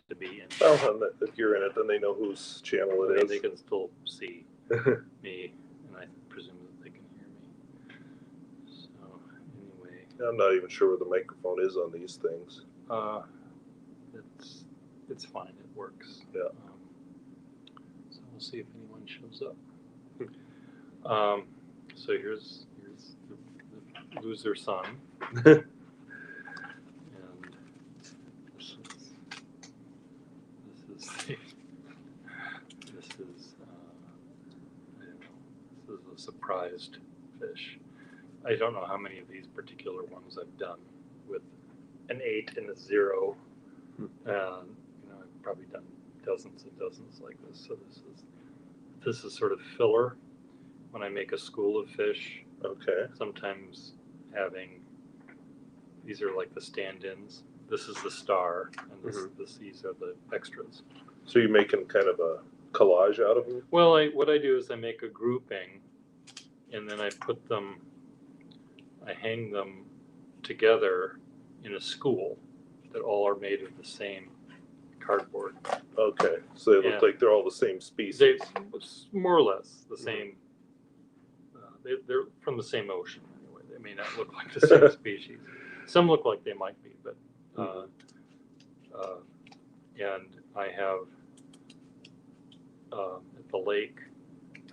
to be in. Well, if you're in it, then they know whose channel it is. They can still see me, and I presume that they can hear me. So anyway, I'm not even sure where the microphone is on these things. It's fine. It works. Yeah. So we'll see if anyone shows up. So here's the loser son. And this is a surprised fish. I don't know how many of these particular ones I've done with an 8 and a 0. And I've probably done dozens and dozens like this. So this is sort of filler when I make a school of fish. Okay. Sometimes these are like the stand-ins. This is the star, and these are the extras. So you're making kind of a collage out of them? Well, what I do is I make a grouping, and then I hang them together in a school that all are made of the same cardboard. Okay, so they look like they're all the same species. More or less the same. They're from the same ocean anyway. They may not look like the same species. Some look like they might be, but and I have at the lake,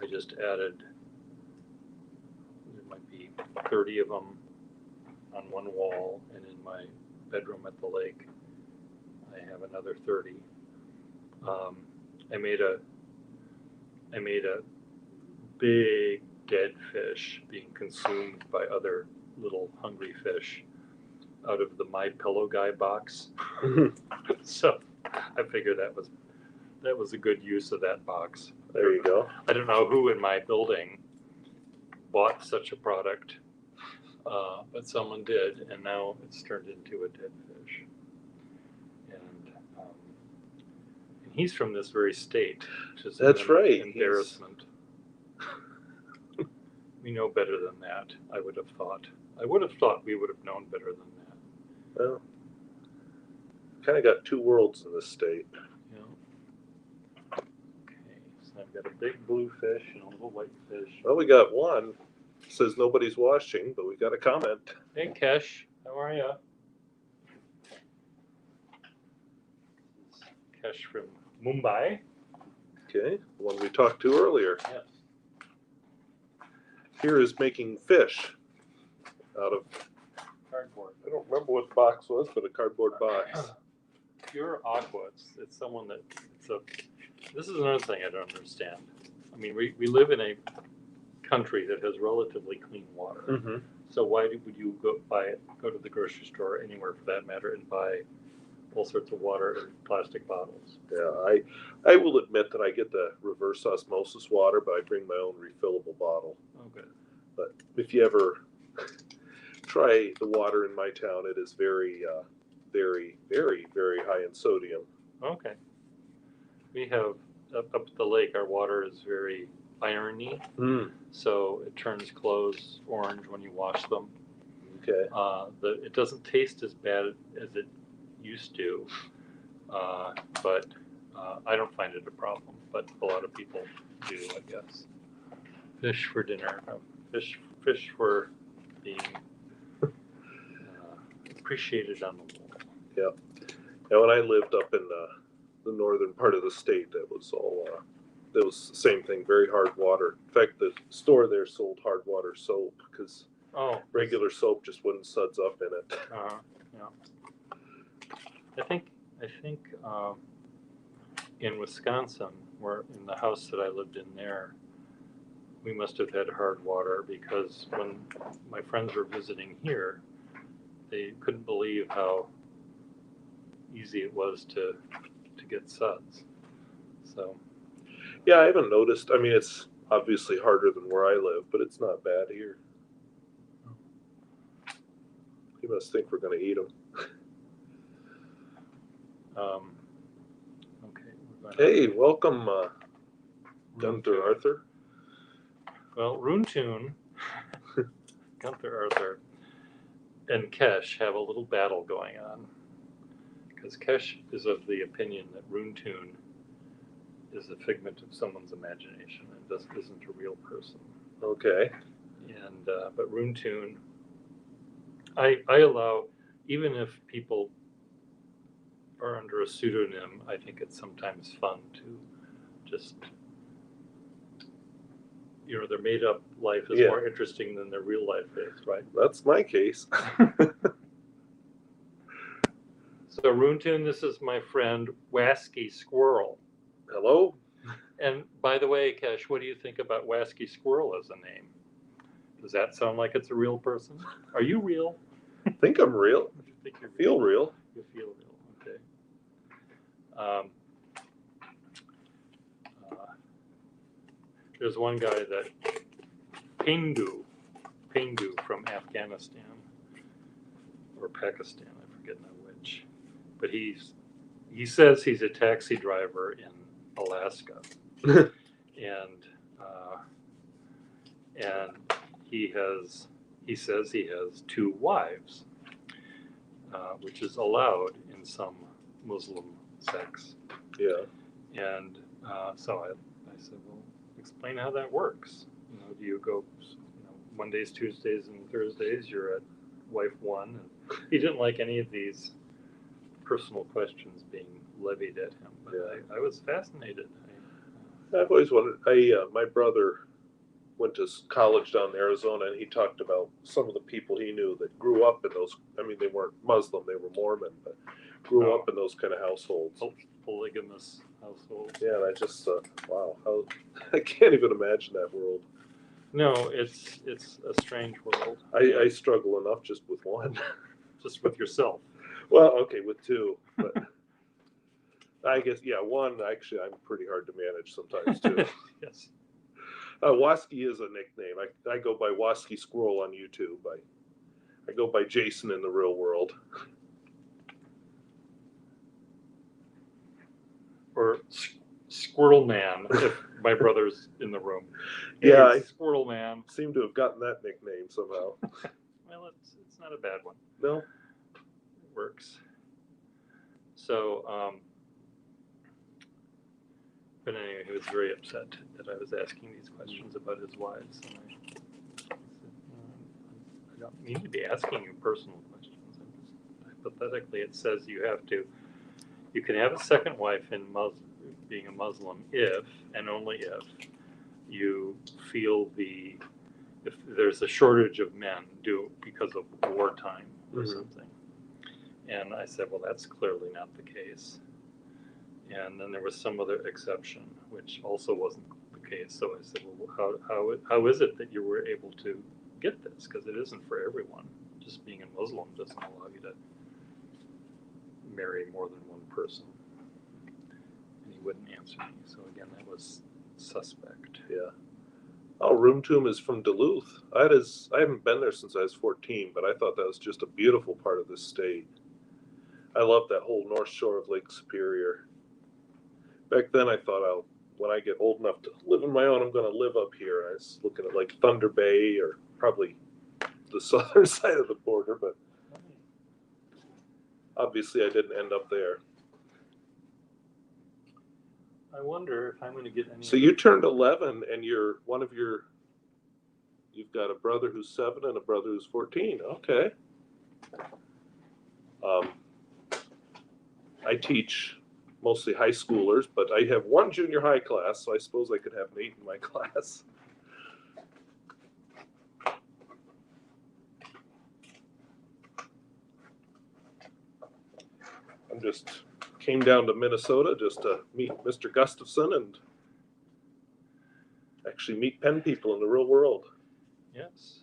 I just added, there might be 30 of them on one wall, and in my bedroom at the lake, I have another 30. I made a big dead fish being consumed by other little hungry fish out of the My Pillow Guy box. So I figured that was a good use of that box. There you go. I don't know who in my building bought such a product, but someone did, and now it's turned into a dead fish. And he's from this very state, which is That's right. Embarrassment. We know better than that. I would have thought we would have known better than that. Well, kind of got two worlds in this state. Yeah. Okay, so I've got a big blue fish and a little white fish. Well, we got one. It says nobody's watching, but we got a comment. Hey, Kesh, how are you? Kesh from Mumbai. Okay, the one we talked to earlier. Yes. Here is making fish out of Cardboard. I don't remember what the box was, but a cardboard box. Pure aqua. It's someone that this is another thing I don't understand. I mean, we live in a country that has relatively clean water. Mm-hmm. So why would you go to the grocery store, anywhere for that matter, and buy all sorts of water in plastic bottles? Yeah, I will admit that I get the reverse osmosis water, but I bring my own refillable bottle. Oh, good. But if you ever try the water in my town, it is very, very, very, very high in sodium. Okay. We have up the lake. Our water is very irony, so it turns clothes orange when you wash them. Okay. It doesn't taste as bad as it used to, but I don't find it a problem. But a lot of people do, I guess. Fish for dinner. Fish for being appreciated on the wall. Yeah. And when I lived up in the northern part of the state, it was all it was the same thing, very hard water. In fact, the store there sold hard water soap because regular soap just wouldn't suds up in it. Yeah. I think in Wisconsin, where in the house that I lived in there, we must have had hard water because when my friends were visiting here, they couldn't believe how easy it was to get suds. So. Yeah, I haven't noticed. I mean, it's obviously harder than where I live, but it's not bad here. You must think we're going to eat them. Okay. Hey, welcome, Gunther Arthur. Well, Runtune, Gunther Arthur, and Kesh have a little battle going on because Kesh is of the opinion that Runetoon is a figment of someone's imagination and isn't a real person. Okay. And but Runetoon, I allow, even if people are under a pseudonym, I think it's sometimes fun to just, their made up life is more interesting than their real life is, right? That's my case. So Runetoon, this is my friend Waski Squirrel. Hello? And by the way, Kesh, what do you think about Waski Squirrel as a name? Does that sound like it's a real person? Are you real? I think I'm real. You think you're Feel real. You feel real, okay. There's one guy that Pingu from Afghanistan or Pakistan, I forget now which, but he says he's a taxi driver in Alaska, and he says he has 2 wives, which is allowed in some Muslim sects. Yeah. And so I said, well, explain how that works. Do you go, Mondays, Tuesdays, and Thursdays, you're at wife 1? And he didn't like any of these personal questions being levied at him, but I was fascinated. I've always wondered. My brother went to college down in Arizona, and he talked about some of the people he knew that grew up in those. I mean, they weren't Muslim; they were Mormon, but grew up in those kind of households. Polygamous households. Yeah, and I just wow, I can't even imagine that world. No, it's a strange world. I struggle enough just with one. Just with yourself. Well, okay, with 2, but I guess 1. Actually, I'm pretty hard to manage sometimes too. Yes. Waski is a nickname. I go by Waski Squirrel on YouTube. I go by Jason in the real world. Or Squirrel Man, if my brother's in the room. Yeah, I Squirrel Man. Seem to have gotten that nickname somehow. Well, it's not a bad one. No, it works. So, but anyway, he was very upset that I was asking these questions about his wives, and I said, I don't need to be asking you personal questions. Hypothetically, it says you can have a second wife in being a Muslim if, and only if, you feel if there's a shortage of men because of wartime or something. And I said, well, that's clearly not the case. And then there was some other exception, which also wasn't the case. So I said, well, how is it that you were able to get this? Because it isn't for everyone. Just being a Muslim doesn't allow you to marry more than one person. And he wouldn't answer me. So again, that was suspect. Yeah. Oh, Runetoon is from Duluth. I haven't been there since I was 14, but I thought that was just a beautiful part of this state. I love that whole north shore of Lake Superior. Back then, I thought, when I get old enough to live on my own, I'm going to live up here. I was looking at like Thunder Bay or probably the southern side of the border, but obviously I didn't end up there. I wonder if I'm going to get any. So you turned 11, and you've got a brother who's 7 and a brother who's 14. Okay. I teach mostly high schoolers, but I have 1 junior high class, so I suppose I could have an 8 in my class. I just came down to Minnesota just to meet Mr. Gustafson and actually meet pen people in the real world. Yes.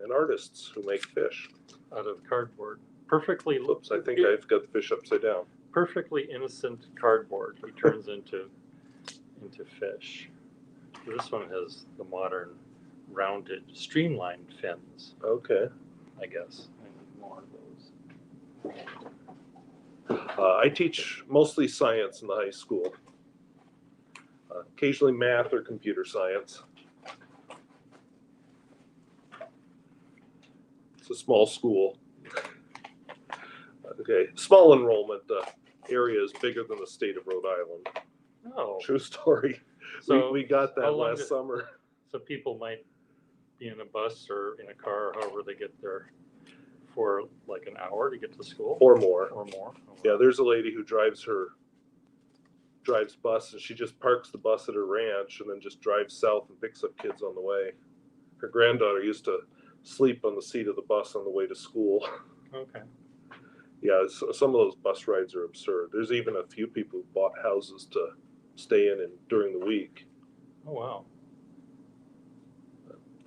And artists who make fish. Out of cardboard. Perfectly. Oops, I think I've got the fish upside down. Perfectly innocent cardboard he turns into fish. This one has the modern rounded streamlined fins. Okay. I guess I need more of those. I teach mostly science in the high school. Occasionally math or computer science. It's a small school. Okay, small enrollment. The area is bigger than the state of Rhode Island. Oh, True story. so we got how that long last summer. So people might be in a bus or in a car, however they get there, for like an hour to get to school Or more. or more. Oh, Yeah, there's a lady who drives bus, and she just parks the bus at her ranch and then just drives south and picks up kids on the way. Her granddaughter used to sleep on the seat of the bus on the way to school. Okay. Yeah, some of those bus rides are absurd. There's even a few people who bought houses to stay in during the week. Oh wow.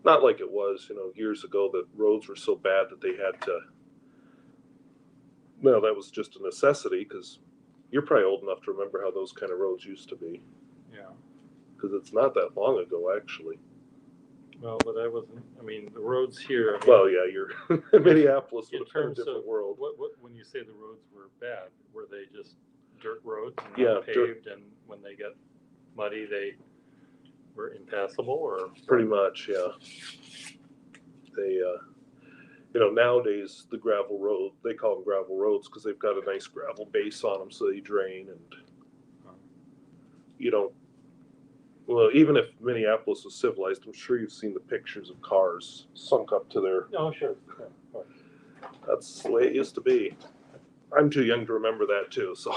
Not like it was, years ago that roads were so bad that they had to. Well, that was just a necessity because you're probably old enough to remember how those kind of roads used to be. Yeah. Because it's not that long ago, actually. Well, but I wasn't. I mean, the roads here. Well, yeah, you're Minneapolis would have been a different world. What when you say the roads were bad, were they just dirt roads and Yeah, not paved, and when they get muddy, they were impassable, or pretty much, yeah. They, nowadays the gravel road, they call them gravel roads because they've got a nice gravel base on them, so they drain, and you don't. Well, even if Minneapolis was civilized, I'm sure you've seen the pictures of cars sunk up to their. Oh, sure. Yeah, that's the way it used to be. I'm too young to remember that too, so.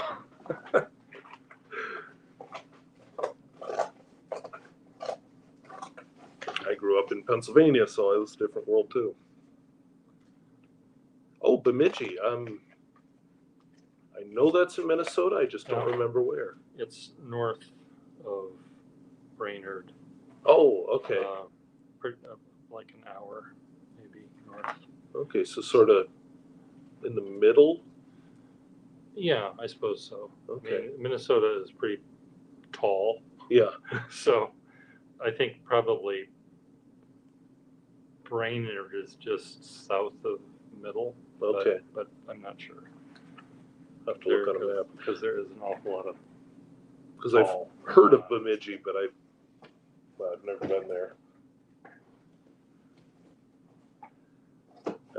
I grew up in Pennsylvania, so it was a different world too. Oh, Bemidji. I know that's in Minnesota. I just don't remember where. It's north of Brainerd. Oh, okay. Like an hour, maybe north. Okay, so sort of in the middle? Yeah, I suppose so. Okay. I mean, Minnesota is pretty tall. Yeah. So I think probably Brainerd is just south of middle. Okay. But I'm not sure. I'll have to look on a map. Because there is an awful lot of. Because I've heard of Bemidji, but I've never been there.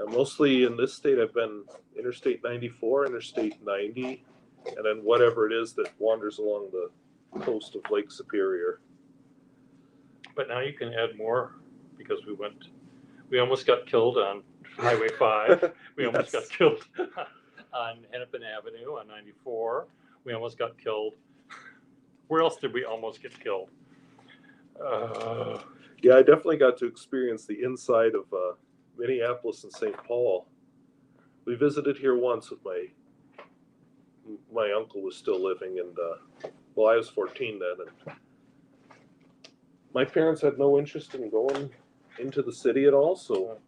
Mostly in this state, I've been Interstate 94, Interstate 90, and then whatever it is that wanders along the coast of Lake Superior. But now you can add more because we almost got killed on Highway 5. We almost got killed on Hennepin Avenue on 94. We almost got killed. Where else did we almost get killed? Yeah, I definitely got to experience the inside of Minneapolis and St. Paul. We visited here once with my uncle was still living, and I was 14 then, and my parents had no interest in going into the city at all, so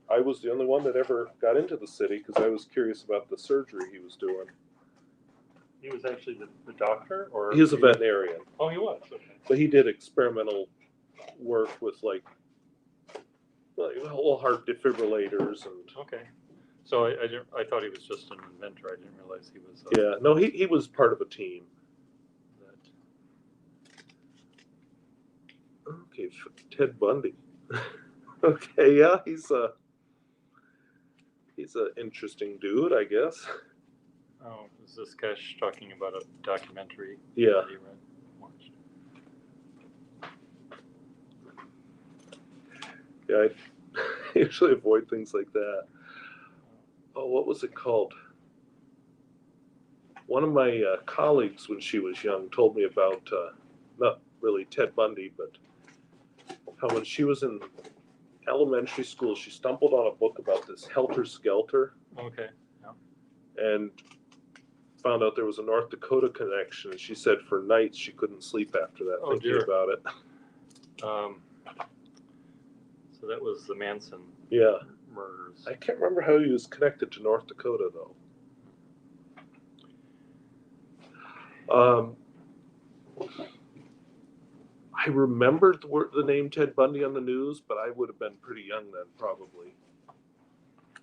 I was the only one that ever got into the city because I was curious about the surgery he was doing. He was actually the doctor, or he was a veterinarian. Oh, he was. Okay. But he did experimental work with like whole heart defibrillators and. Okay. So I thought he was just an inventor. I didn't realize he was. Yeah, no, he was part of a team. Okay, Ted Bundy. Okay, yeah, he's an interesting dude, I guess. Oh, is this Kesh talking about a documentary? Yeah. That he watched? Yeah, I usually avoid things like that. Oh, what was it called? One of my colleagues, when she was young, told me about, not really Ted Bundy, but how when she was in elementary school, she stumbled on a book about this helter-skelter. Okay. Yeah. And found out there was a North Dakota connection. And she said for nights she couldn't sleep after that, thinking about it. So that was the Manson murders. I can't remember how he was connected to North Dakota, though. I remembered the name Ted Bundy on the news, but I would have been pretty young then, probably.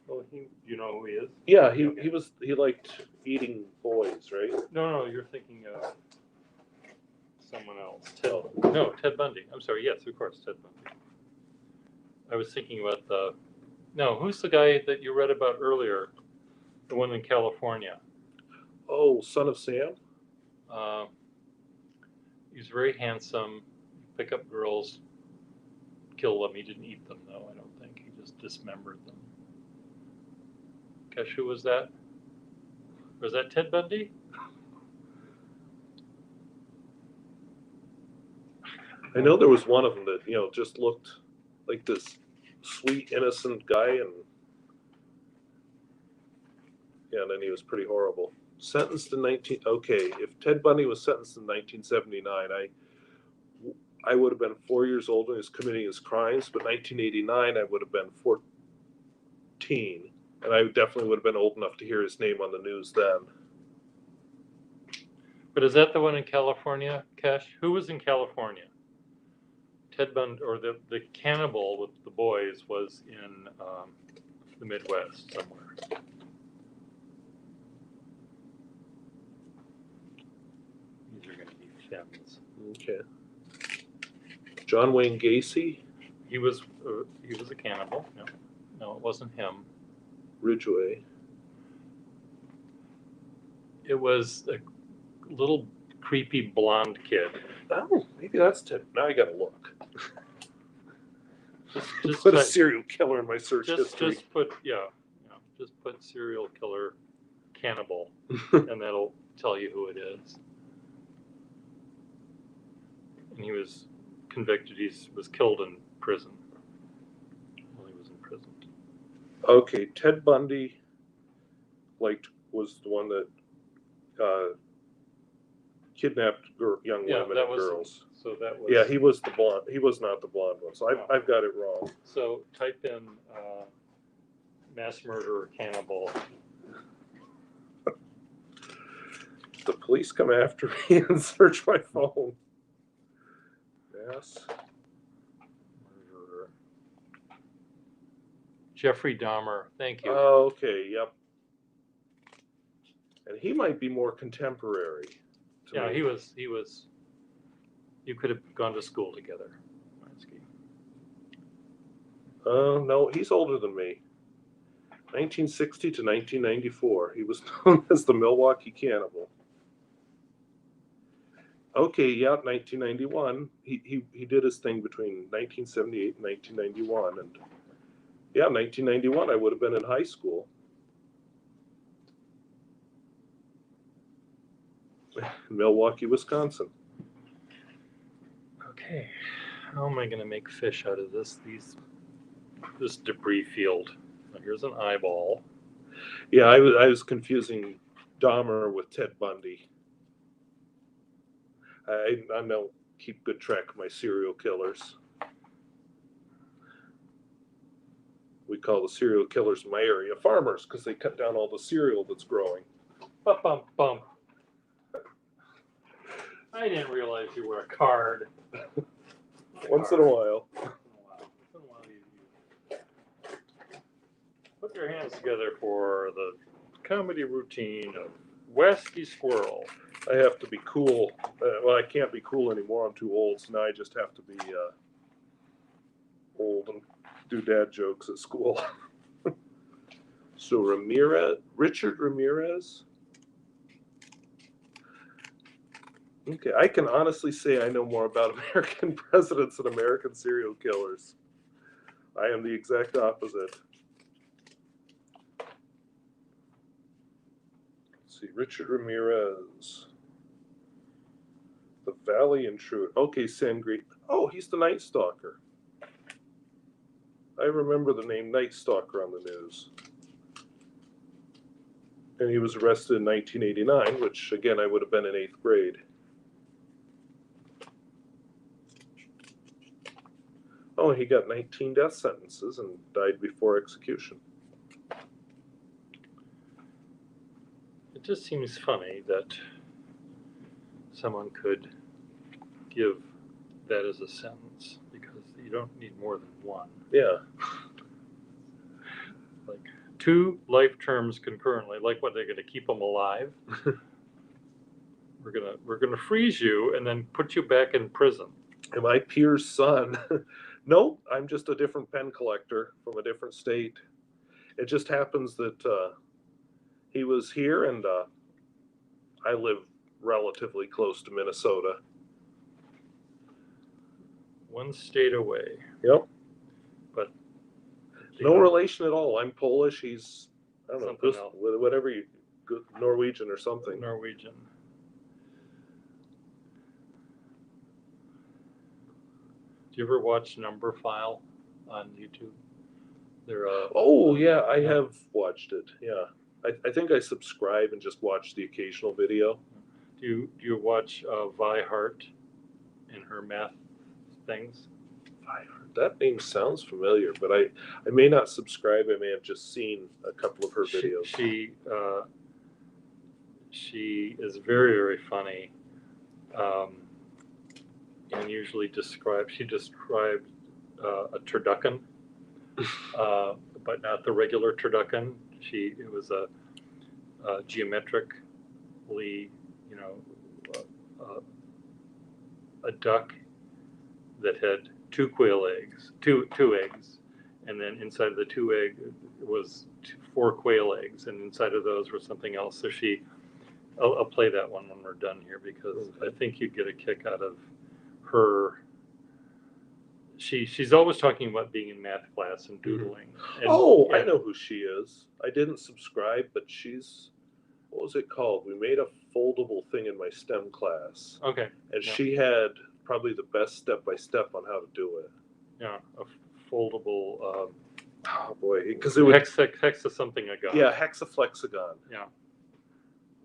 Well, you know who he is? Yeah, he liked eating boys, right? No, you're thinking of someone else. Ted Bundy. I'm sorry. Yes, of course, Ted Bundy. I was thinking about who's the guy that you read about earlier? The one in California. Oh, Son of Sam? He's very handsome. Pick up girls, kill them. He didn't eat them, though, I don't think. He just dismembered them. Guess who was that? Was that Ted Bundy? I know there was one of them that, you know, just looked like this sweet, innocent guy, and yeah, and then he was pretty horrible. Sentenced in if Ted Bundy was sentenced in 1979, I would have been 4 years old when he was committing his crimes, but 1989 I would have been 14, and I definitely would have been old enough to hear his name on the news then. But is that the one in California, Kesh? Who was in California? Ted Bundy, or the cannibal with the boys was in the Midwest somewhere. These are going to be Fems. Okay. John Wayne Gacy? He was a cannibal. No, it wasn't him. Ridgway. It was a little creepy blonde kid. Oh, maybe that's Ted. Now I gotta look. Just put a serial killer in my search history. Just put serial killer cannibal, and that'll tell you who it is. And he was convicted. He was killed in prison. Well, he was in prison. Okay, Ted Bundy, was the one that kidnapped young women and girls. So that was. Yeah, he was the blonde. He was not the blonde one. So I've got it wrong. So type in mass murderer cannibal. The police come after me and search my phone. Mass murderer. Jeffrey Dahmer. Thank you. Oh, okay. Yep. And he might be more contemporary. Yeah, he was. You could have gone to school together. Oh, no, he's older than me. 1960 to 1994. He was known as the Milwaukee Cannibal. Okay, yeah, 1991. He did his thing between 1978 and 1991. And yeah, 1991, I would have been in high school. Milwaukee, Wisconsin. Okay, how am I going to make fish out of this debris field? Now, here's an eyeball. Yeah, I was confusing Dahmer with Ted Bundy. I don't keep good track of my serial killers. We call the serial killers in my area farmers because they cut down all the cereal that's growing. Bump, bump, bump. I didn't realize you were a card. Once in a while. Put your hands together for the comedy routine of Waski Squirrel. I have to be cool. Well, I can't be cool anymore. I'm too old, so now I just have to be old and do dad jokes at school. So Richard Ramirez. Okay, I can honestly say I know more about American presidents than American serial killers. I am the exact opposite. Let's see, Richard Ramirez. The Valley Intruder. Okay, Sangre. Oh, he's the Night Stalker. I remember the name Night Stalker on the news. And he was arrested in 1989, which, again, I would have been in 8th grade. Oh, he got 19 death sentences and died before execution. It just seems funny that someone could give that as a sentence because you don't need more than one. Yeah. Like 2 life terms concurrently. Like what, they're going to keep them alive? We're gonna freeze you and then put you back in prison. Am I Pierre's son? No, I'm just a different pen collector from a different state. It just happens that he was here, and I live relatively close to Minnesota. One state away. Yep. But no relation at all. I'm Polish. He's, I don't know, something else. whatever you, Norwegian or something. Norwegian. Do you ever watch Number File on YouTube? They're oh yeah, I have watched it. Yeah, I think I subscribe and just watch the occasional video. Do you watch Vi Hart and her math things? That name sounds familiar, but I may not subscribe. I may have just seen a couple of her videos. She is very, very funny, and usually she described a turducken, but not the regular turducken. It was a geometrically, a duck that had two quail eggs, two eggs, and then inside of the two egg was 4 quail eggs, and inside of those was something else. So I'll play that one when we're done here, because I think you'd get a kick out of her. She's always talking about being in math class and doodling. Mm-hmm. I know who she is. I didn't subscribe, but she's, what was it called? We made a foldable thing in my STEM class. Okay. And she had probably the best step-by-step on how to do it. Yeah, a foldable. Oh boy, because it would hexa something ago. Yeah, hexaflexagon. Yeah.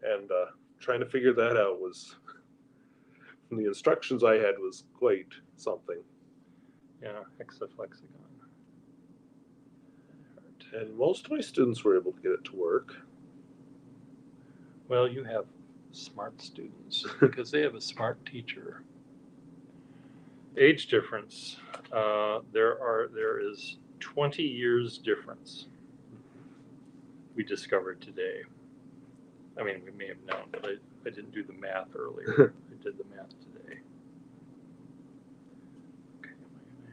And trying to figure that out was, from the instructions I had, was quite something. Yeah, hexaflexagon. And most of my students were able to get it to work. Well, you have smart students because they have a smart teacher. Age difference. There is 20 years difference. We discovered today. I mean, we may have known, but I didn't do the math earlier. I did the math today. Okay, am I going to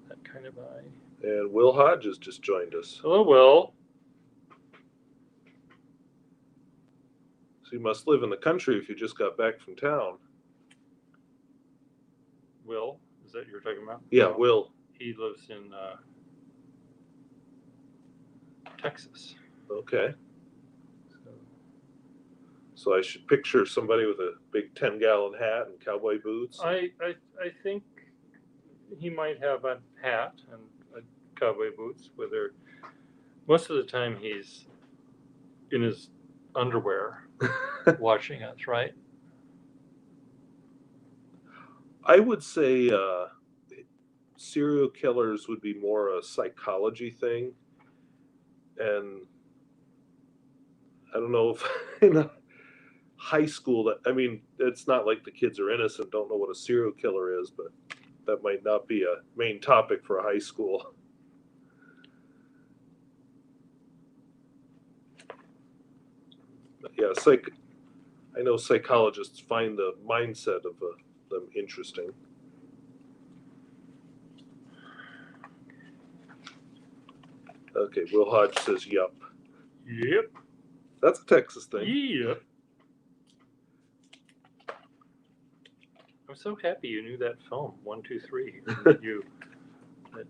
have that kind of eye? And Will Hodges just joined us. Hello, Will. So you must live in the country if you just got back from town. Will, is that you're talking about? Yeah, Will. He lives in Texas. Okay. So I should picture somebody with a big 10-gallon hat and cowboy boots. I think he might have a hat and cowboy boots. Most of the time he's in his underwear watching us, right? I would say serial killers would be more a psychology thing, and I don't know if in high school, I mean, it's not like the kids are innocent, don't know what a serial killer is, but that might not be a main topic for a high school. But yeah, I know psychologists find the mindset of them interesting. Okay, Will Hodge says, yup. Yep. That's a Texas thing. Yep. I'm so happy you knew that film, 1, 2, 3, and that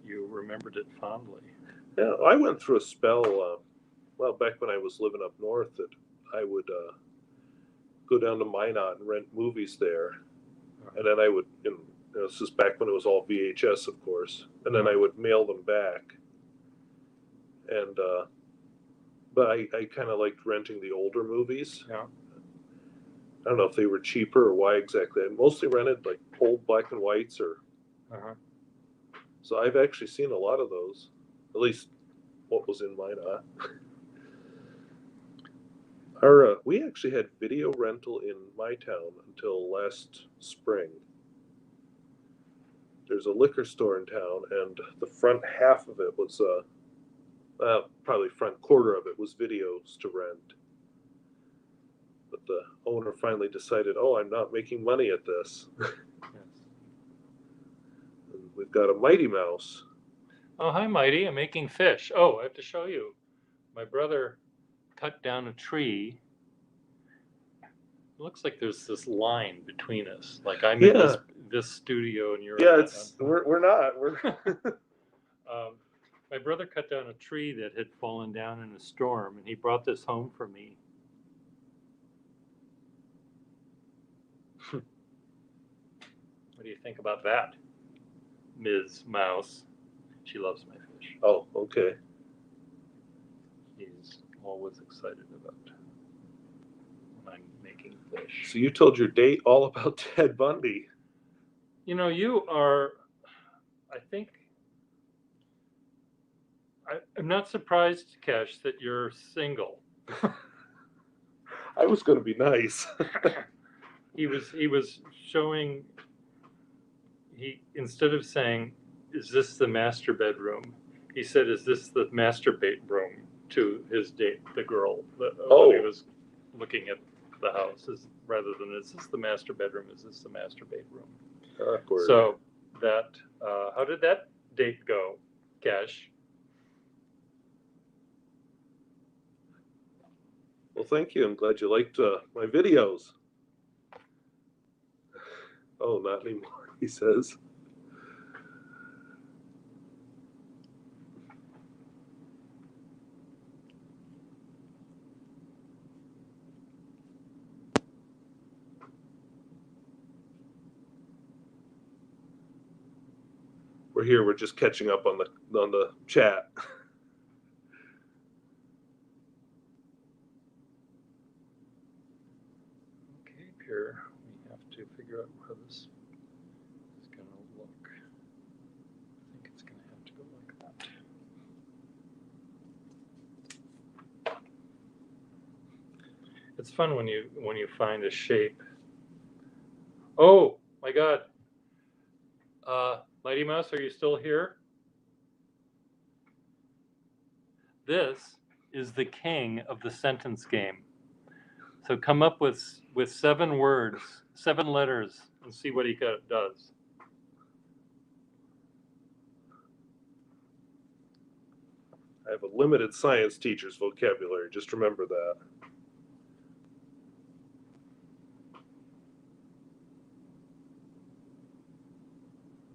you remembered it fondly. Yeah, I went through a spell, well, back when I was living up north, that I would go down to Minot and rent movies there. And then I would, this is back when it was all VHS, of course, and then I would mail them back. And, but I kind of liked renting the older movies. Yeah. I don't know if they were cheaper or why exactly. I mostly rented like old black and whites or. So I've actually seen a lot of those, at least what was in Minot. We actually had video rental in my town until last spring. There's a liquor store in town, and the front half of it was, probably front quarter of it was videos to rent. But the owner finally decided, oh, I'm not making money at this. Yes. And we've got a Mighty Mouse. Oh, hi, Mighty. I'm making fish. Oh, I have to show you. My brother cut down a tree. It looks like there's this line between us. Like I'm in this studio and you're Yeah, we're not. My brother cut down a tree that had fallen down in a storm, and he brought this home for me. What do you think about that, Ms. Mouse? She loves my fish. Oh, okay. He's always excited about when I'm making fish. So you told your date all about Ted Bundy. You know, you are, I think, I'm not surprised, Kesh, that you're single. I was going to be nice. He was showing, instead of saying, is this the master bedroom? He said, is this the master bedroom, to his date, the girl, when he was looking at the house, rather than, is this the master bedroom, is this the master bedroom? Awkward. So that, how did that date go, Kesh? Well, thank you. I'm glad you liked my videos. Oh, not anymore, he says. We're here. We're just catching up on the chat. Okay, Pierre, we have to figure out how this is going to look. I think it's going to have to go like that. It's fun when you find a shape. Oh my God! Mighty Mouse, are you still here? This is the king of the sentence game. So come up with 7 words, 7 letters, and see what he does. I have a limited science teacher's vocabulary. Just remember that.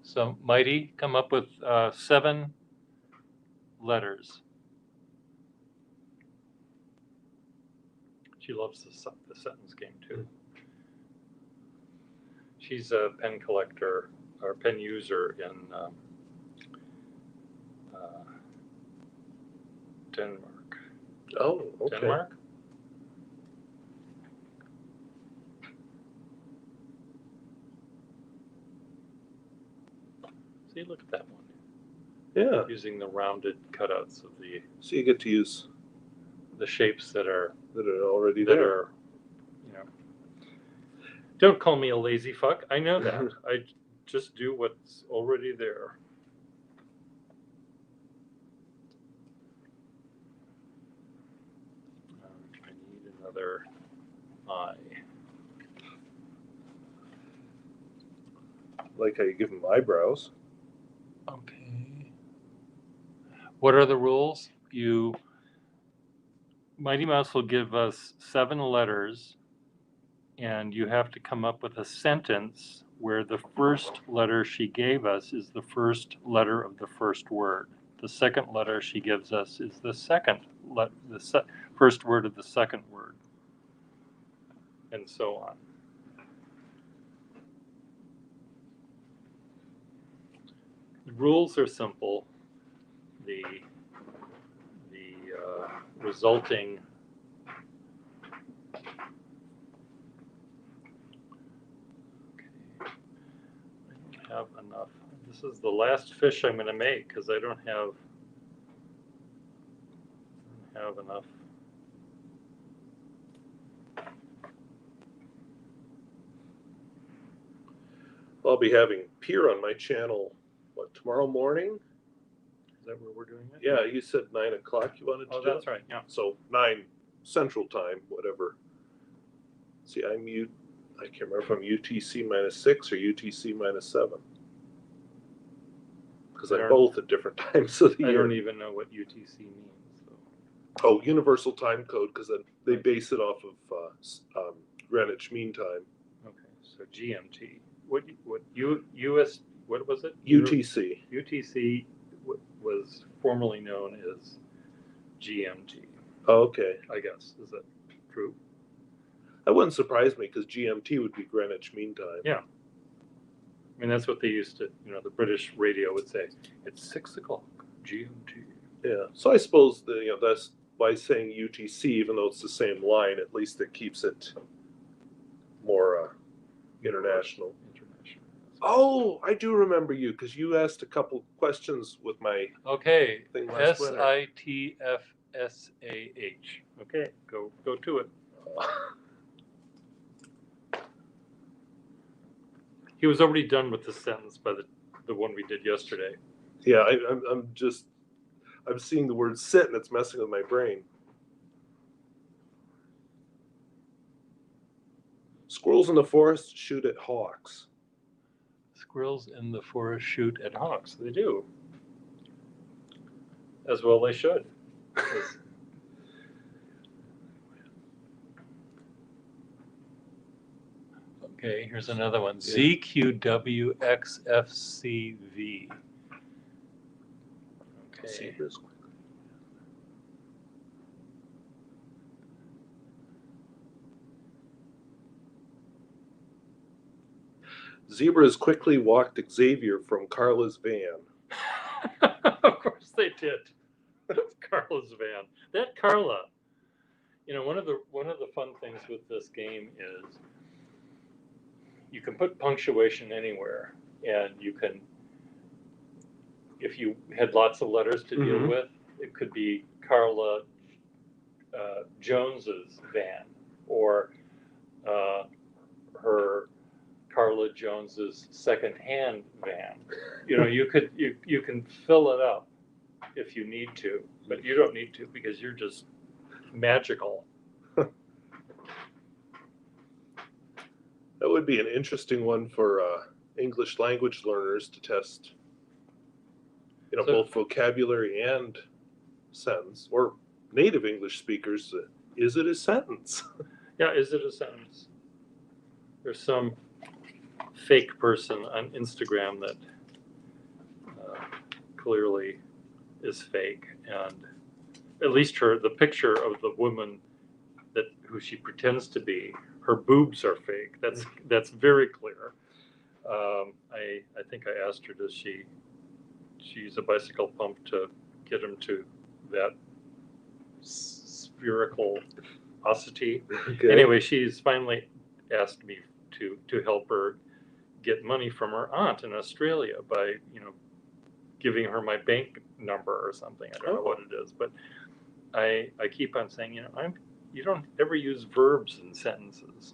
So, Mighty, come up with 7 letters. She loves the sentence game too. She's a pen collector or pen user in Denmark. Oh, okay. Denmark? See, look at that one. Yeah. Using the rounded cutouts of the. So you get to use the shapes that are already there. You know. Don't call me a lazy fuck. I know that. I just do what's already there. I need another eye. Like how you give them eyebrows. Okay. What are the rules? Mighty Mouse will give us 7 letters, and you have to come up with a sentence where the first letter she gave us is the first letter of the first word. The second letter she gives us is the first word of the second word, and so on. The rules are simple. The resulting have enough. This is the last fish I'm going to make because I don't have enough. I'll be having Pier on my channel, tomorrow morning? Is that where we're doing it? Yeah, you said 9 o'clock you wanted to do that's right, yeah. So 9 Central Time, whatever. See, I can't remember if I'm UTC -6 or UTC -7. Because I'm both at different times of the year. I don't even know what UTC means. So. Oh, Universal Time Code, because then they base it off of Greenwich Mean Time. Okay, so GMT. What US? What was it? UTC. UTC was formerly known as GMT. Oh, okay. I guess, is that true? That wouldn't surprise me because GMT would be Greenwich Mean Time. Yeah. I mean, that's what they used to, the British radio would say, it's 6 o'clock, GMT. Yeah. So I suppose that's by saying UTC, even though it's the same line, at least it keeps it more international. Oh, I do remember you because you asked a couple questions with my thing last winter. SITFSAH. Okay, go to it. He was already done with the sentence by the one we did yesterday. Yeah, I'm seeing the word sit and it's messing with my brain. Squirrels in the forest shoot at hawks. Squirrels in the forest shoot at hawks. They do. As well they should. Okay, here's another one. ZQWXFCV. Okay. Zebras quickly walked Xavier from Carla's van. Of course they did. Carla's van. That Carla. One of the fun things with this game is you can put punctuation anywhere, and you can, if you had lots of letters to deal with, it could be Carla Jones's van, or her Carla Jones's second-hand van. You can fill it up if you need to, but you don't need to because you're just magical. That would be an interesting one for English language learners to test, both vocabulary and sentence, or native English speakers. Is it a sentence? Yeah, is it a sentence? There's some fake person on Instagram that clearly is fake, and at least the picture of the woman who she pretends to be, her boobs are fake. That's very clear. I think I asked her, does she use a bicycle pump to get him to that spherical osity? Okay. Anyway, she's finally asked me to help her get money from her aunt in Australia by giving her my bank number or something. I don't know what it is, but I keep on saying, you don't ever use verbs in sentences.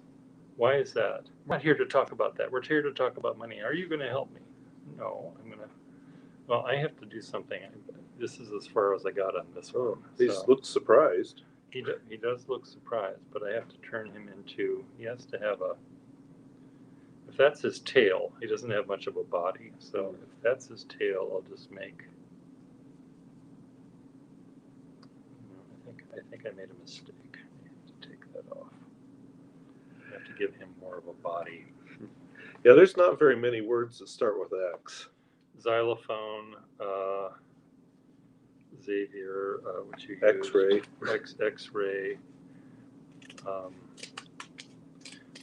Why is that? We're not here to talk about that. We're here to talk about money. Are you going to help me? No, well, I have to do something. This is as far as I got on this one. He looks surprised. He does look surprised, but I have to turn him into, he has to have if that's his tail, he doesn't have much of a body. So if that's his tail, I'll just make, I think I made a mistake. I have to take that off. I have to give him more of a body. Yeah, there's not very many words that start with X. Xylophone, Xavier, what you X-ray. X-ray.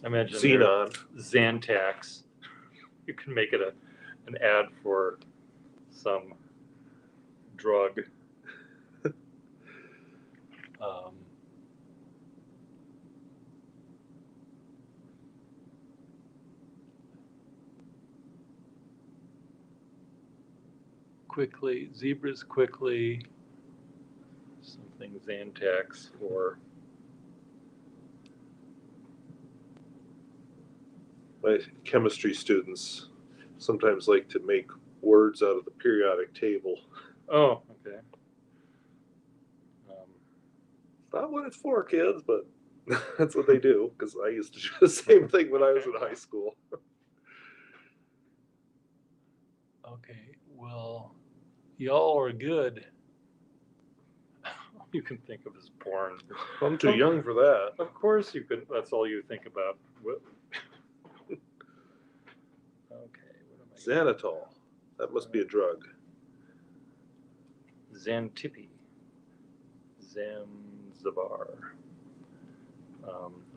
I imagine Xenon. Xantax. You can make it an ad for some drug. Quickly, zebras quickly, something Xantax for. My chemistry students sometimes like to make words out of the periodic table. Oh, okay. Not what it's for, kids, but that's what they do, because I used to do the same thing when I was in high school. Okay, well, y'all are good. you can think of as porn. I'm too young for that. Of course you could. That's all you think about. Okay. What am I? Xanatol. That must be a drug. Xantippe. Zanzibar.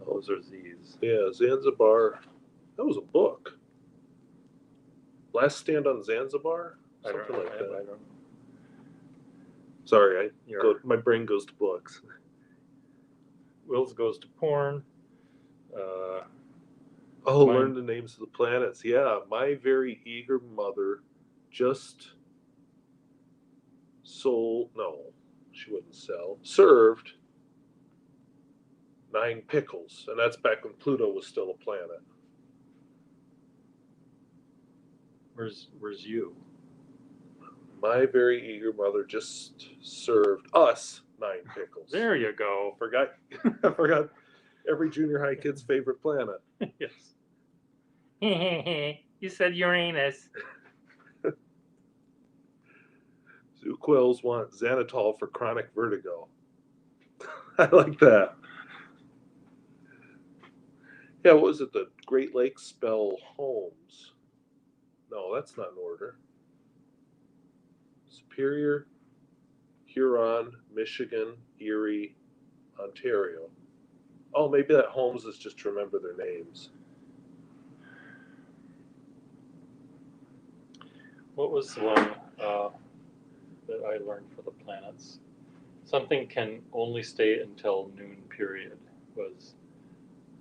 Those are Z's. Yeah, Zanzibar. That was a book. Last Stand on Zanzibar? Something like that. I don't know. Sorry, my brain goes to books. Will's goes to porn. Learn the names of the planets. Yeah, my very eager mother just served 9 pickles. And that's back when Pluto was still a planet. Where's you? My very eager mother just served us 9 pickles. There you go. I forgot every junior high kid's favorite planet. Yes. You said Uranus. Zoo Quills want Xanatol for chronic vertigo. I like that. Yeah, what was it? The Great Lakes spell Holmes. No, that's not in order. Superior, Huron, Michigan, Erie, Ontario. Oh, maybe that Holmes is just to remember their names. What was the one that I learned for the planets? Something can only stay until noon period was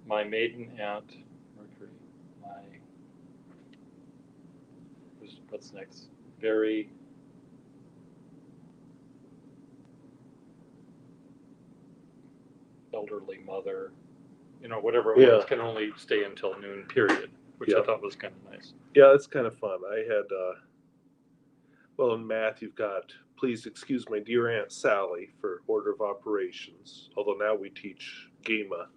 my maiden aunt, Mercury, what's next? Very elderly mother, whatever it was, can only stay until noon period, which I thought was kind of nice. Yeah, that's kind of fun. I had, in math, you've got, please excuse my dear Aunt Sally for order of operations, although now we teach Gamma,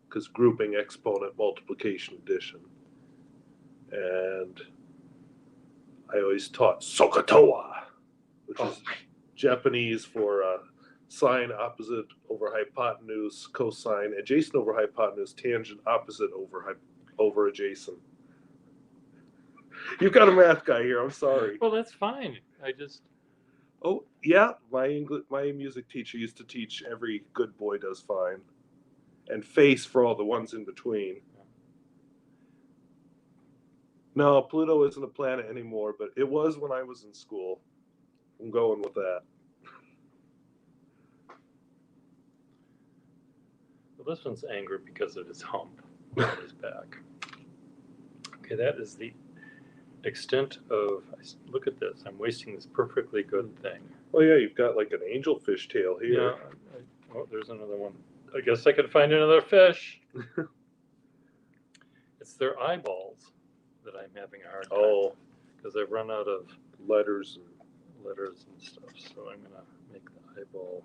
because grouping, exponent, multiplication, addition. And I always taught Sokotoa, which is Japanese for sine opposite over hypotenuse, cosine adjacent over hypotenuse, tangent opposite over adjacent. You've got a math guy here. I'm sorry. Well, that's fine. Oh yeah, my music teacher used to teach every good boy does fine, and face for all the ones in between. No, Pluto isn't a planet anymore, but it was when I was in school. I'm going with that. Well, this one's angry because of his hump on his back. Okay, that is the extent of. Look at this. I'm wasting this perfectly good thing. Oh yeah, you've got like an angelfish tail here. Yeah. There's another one. I guess I could find another fish. It's their eyeballs that I'm having a hard time because I've run out of letters and stuff. So I'm gonna make the eyeball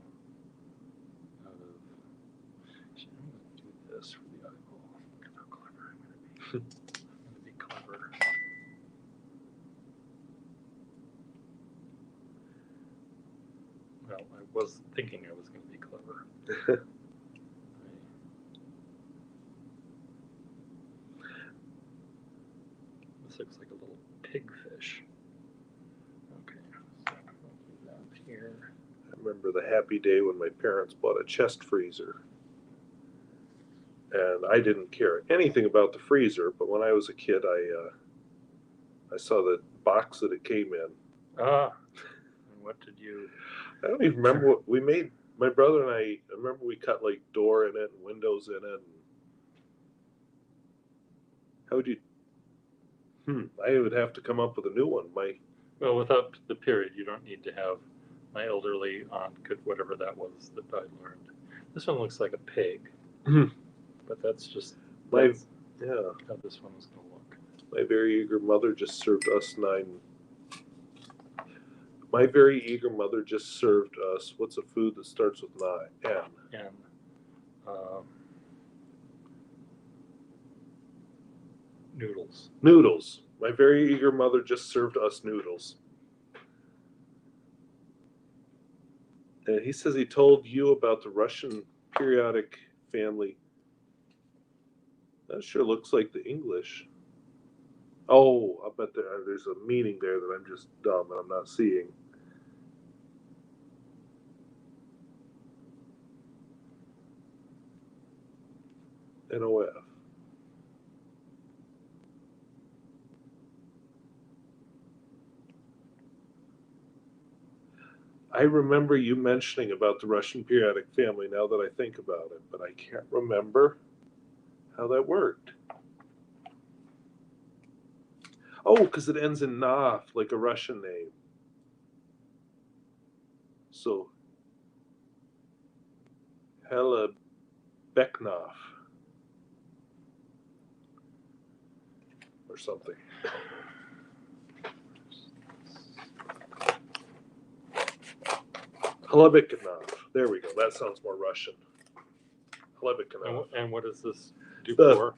out of. Actually, I'm gonna do this for the eyeball. Look at how clever I'm gonna be. I'm gonna be clever. Well, I was thinking I was going to be clever. This looks like a little pigfish. Okay, so I'll do that here. I remember the happy day when my parents bought a chest freezer. And I didn't care anything about the freezer, but when I was a kid, I saw the box that it came in. And what did you? I don't even remember what we made. My brother and I remember we cut like door in it and windows in it. And how would you? I would have to come up with a new one. Well, without the period, you don't need to have my elderly aunt, whatever that was that I learned. This one looks like a pig, but that's just how this one is going to look. My very eager mother just served us 9. My very eager mother just served us. What's a food that starts with N? N. Noodles. Noodles. My very eager mother just served us noodles. And he says he told you about the Russian periodic family. That sure looks like the English. Oh, I bet there's a meaning there that I'm just dumb and I'm not seeing. NOF. I remember you mentioning about the Russian periodic family now that I think about it, but I can't remember how that worked. Oh, because it ends in Naf, like a Russian name. So, Hela Beknov or something. Hlebikanov. There we go. That sounds more Russian. Hlebikanov. And what does this do The for?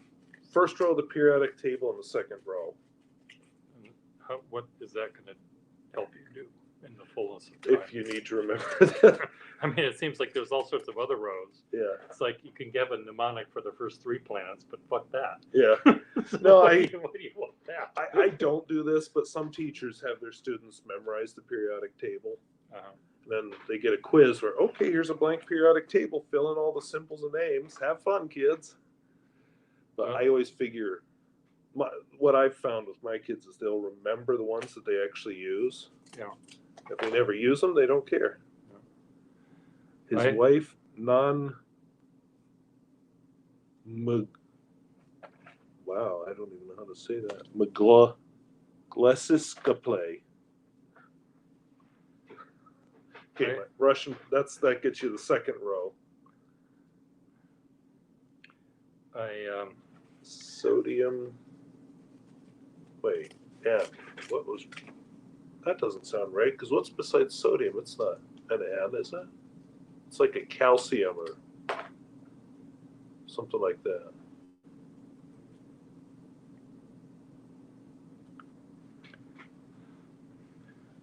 first row of the periodic table and the second row. What is that going to help you do in the fullness of time? If you need to remember that. I mean, it seems like there's all sorts of other rows. Yeah. It's like you can give a mnemonic for the first 3 planets, but fuck that. Yeah. So No, what do you want that? I don't do this, but some teachers have their students memorize the periodic table. Uh-huh. Then they get a quiz where, okay, here's a blank periodic table, fill in all the symbols and names. Have fun, kids. But I always figure, what I've found with my kids is they'll remember the ones that they actually use. Yeah. If they never use them, they don't care. Yeah. His wife, wow, I don't even know how to say that. Glesiska. Okay, right. Russian. That gets you the second row. Sodium. Wait, and what was? That doesn't sound right. Because what's besides sodium? It's not an N, is it? It's like a calcium or something like that.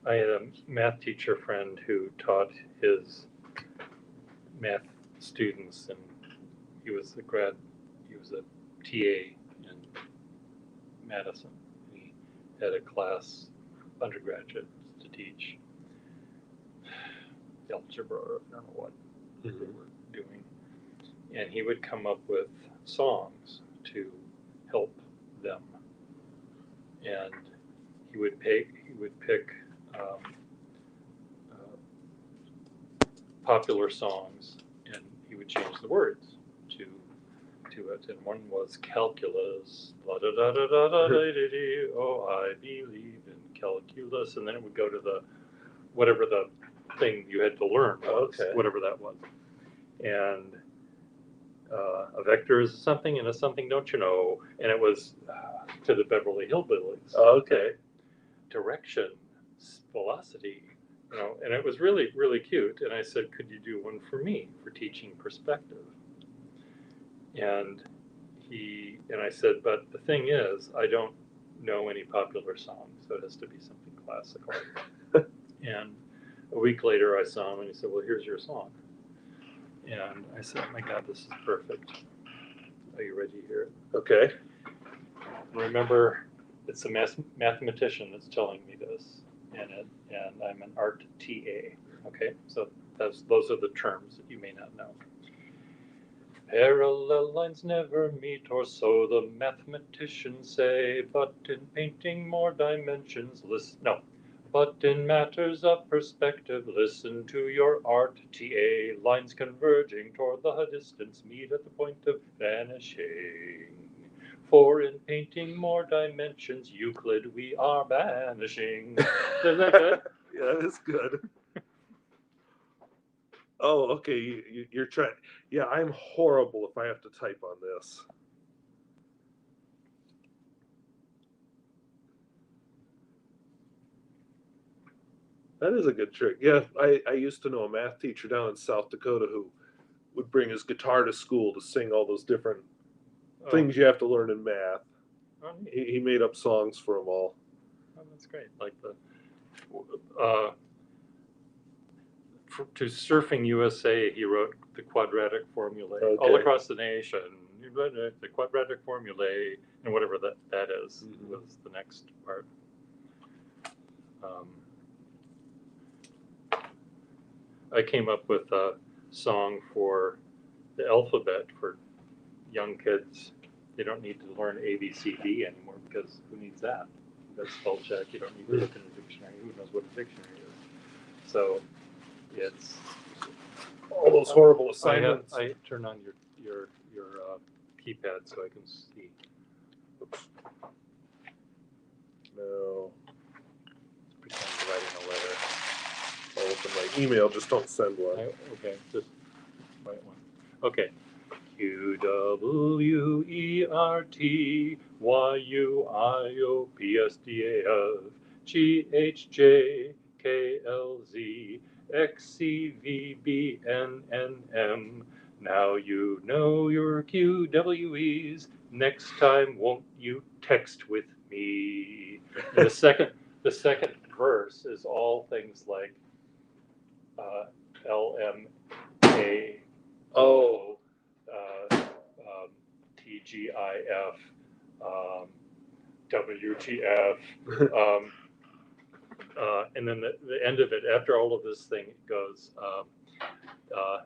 I had a math teacher friend who taught his math students, and he was a TA in Madison. He had a class, undergraduates, to teach algebra, or I don't know what they were doing. And he would come up with songs to help them. And he would pick popular songs, and he would change the words to it. And one was calculus, la da da da da da da da. Oh, I believe in calculus, and then it would go to the whatever the thing you had to learn was, whatever that was. And a vector is something, and a something don't you know? And it was to the Beverly Hillbillies. Okay. Direction, velocity, and it was really, really cute. And I said, could you do one for me for teaching perspective? And I said, but the thing is, I don't know any popular songs, so it has to be something classical. And a week later I saw him and he said, well, here's your song. And I said, oh my God, this is perfect. Are you ready to hear it? Okay. Remember, it's a mathematician that's telling me this, and I'm an art TA. Okay, so those are the terms that you may not know. Parallel lines never meet, or so the mathematicians say, but in painting more dimensions, but in matters of perspective, listen to your art TA. Lines converging toward the distance meet at the point of vanishing. For in painting more dimensions, Euclid we are banishing. Isn't that good? Yeah, that is good. Oh, okay. You're trying. Yeah, I'm horrible if I have to type on this. That is a good trick. Yeah, I used to know a math teacher down in South Dakota who would bring his guitar to school to sing all those different things you have to learn in math. Oh, he made up songs for them all. Oh, that's great. Like the to Surfing USA, he wrote the quadratic formulae Okay. all across the nation. The quadratic formulae, and whatever that is, was the next part. I came up with a song for the alphabet for young kids. They don't need to learn A, B, C, D anymore because who needs that? That's spell check. You don't need to look in a dictionary. Who knows what a dictionary is? So it's all those horrible assignments. I turn on your keypad so I can see. Oops. No. Pretend you're writing a letter. I'll open my email, just don't send one. Okay, just write one. Okay. QWERTYUIOPSDAF Now you know your QWEs. Next time, won't you text with me? And the second verse is all things like LMA. Oh. TGIF, WTF, and then the end of it, after all of this thing, it goes,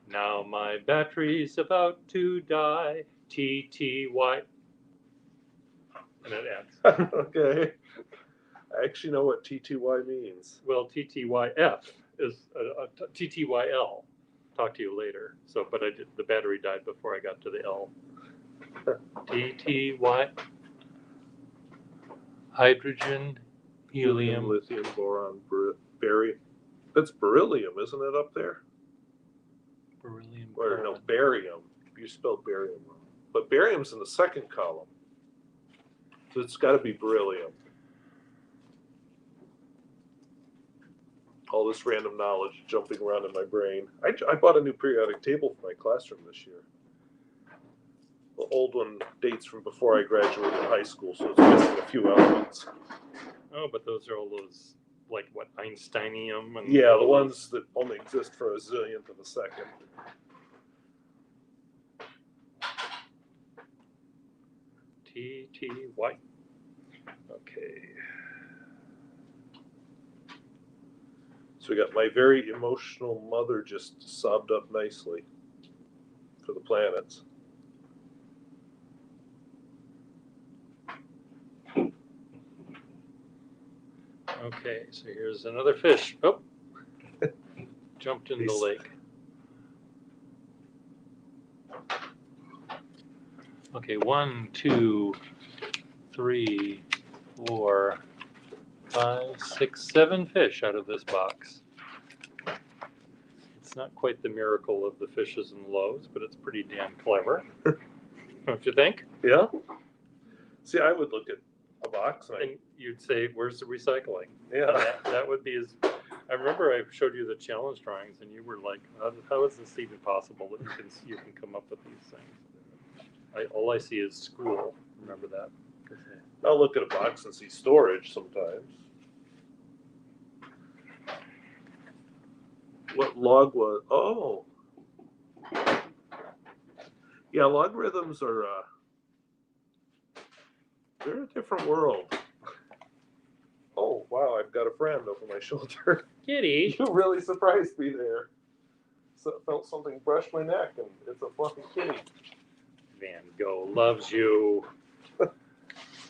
now my battery's about to die, TTY, and it ends. Okay. I actually know what TTY means. Well, TTYF is TTYL. Talk to you later. So, but the battery died before I got to the L. TTY, hydrogen, helium, lithium, boron, barium. That's beryllium, isn't it, up there? beryllium. Or no, barium. You spelled barium wrong. But barium's in the second column. So it's got to be beryllium. All this random knowledge jumping around in my brain. I bought a new periodic table for my classroom this year. The old one dates from before I graduated high school, so it's missing a few elements. Oh, but those are all those, like, what, Einsteinium? And yeah, the ones that only exist for a zillionth of a second. TTY. Okay. So we got my very emotional mother just sobbed up nicely for the planets. Okay, so here's another fish. Oh, jumped in the lake. Okay, 1, 2, 3, 4, 5, 6, 7 fish out of this box. It's not quite the miracle of the fishes and loaves, but it's pretty damn clever. Don't you think? Yeah. See, I would look at a box and you'd say, "Where's the recycling?" Yeah, that would be as. I remember I showed you the challenge drawings, and you were like, "How is this even possible that you can come up with these things?" All I see is school. Remember that? I'll look at a box and see storage sometimes. What log was? Oh, yeah. Logarithms are. They're a different world. Oh, wow, I've got a friend over my shoulder. Kitty. You really surprised me there. So, felt something brush my neck, and it's a fluffy kitty. Van Gogh loves you.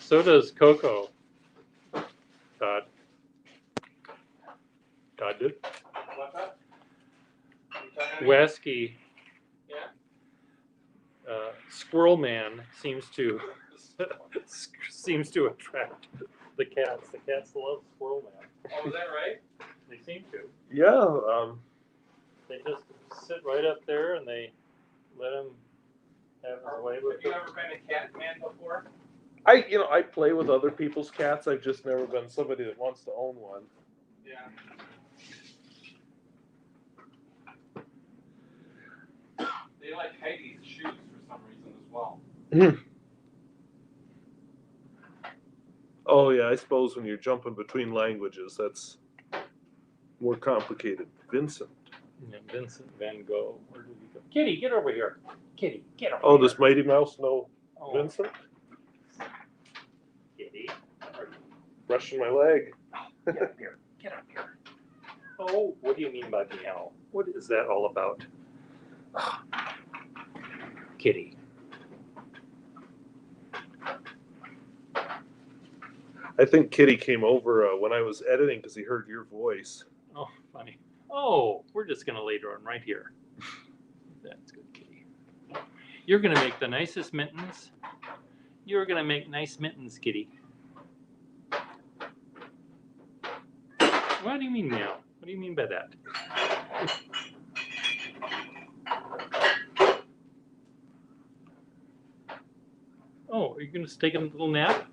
So does Coco. Todd. Todd did? What's that? Waski. Yeah. Squirrel Man seems to attract the cats. The cats love Squirrel Man. Oh, is that right? They seem to. Yeah. They just sit right up there and they let him have his way with them. Have you ever been a cat man before? I play with other people's cats. I've just never been somebody that wants to own one. Yeah. They like Heidi's shoes for some reason as well. Oh yeah, I suppose when you're jumping between languages, that's more complicated. Vincent. Yeah, Vincent Van Gogh. Where did he go? Kitty, get over here. Kitty, get over Oh, here. does Mighty Mouse know Oh, Vincent? Kitty. Brushing my leg. Get up here. Get up here. Oh, what do you mean by meow? What is that all about? Kitty. I think Kitty came over when I was editing because he heard your voice. Oh, funny. Oh, we're just going to lay down right here. That's good, Kitty. You're going to make the nicest mittens. You're going to make nice mittens, Kitty. What do you mean meow? What do you mean by that? Oh, are you going to take a little nap?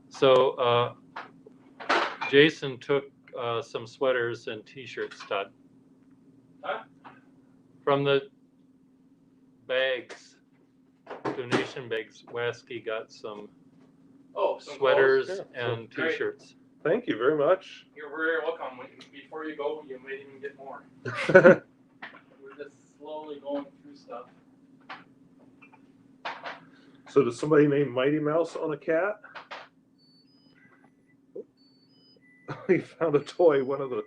So, Jason took some sweaters and t-shirts, Todd. Huh? From the bags, donation bags, Waski got some Oh, some sweaters clothes. Yeah, and great. t-shirts. Thank you very much. You're very welcome. Before you go, you might even get more. We're just slowly going through stuff. So does somebody named Mighty Mouse own a cat? He found a toy, one of the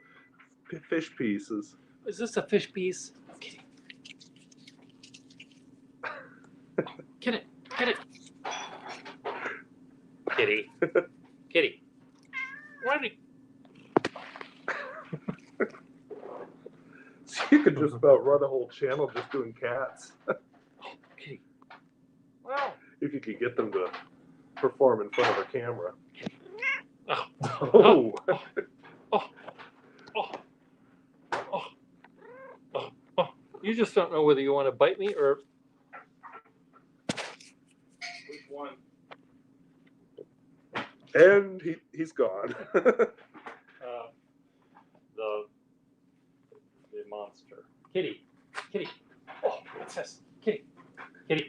fish pieces. Is this a fish piece? Kitty. Get it. Get it. Kitty. Kitty. Why did So you could just about run a whole channel just doing cats. Kitty. Wow. If you could get them to perform in front of a camera. Oh. Oh. Oh. You just don't know whether you want to bite me or Which one? And he's gone. the monster. Kitty. Kitty. Oh, what's this? Kitty. Kitty.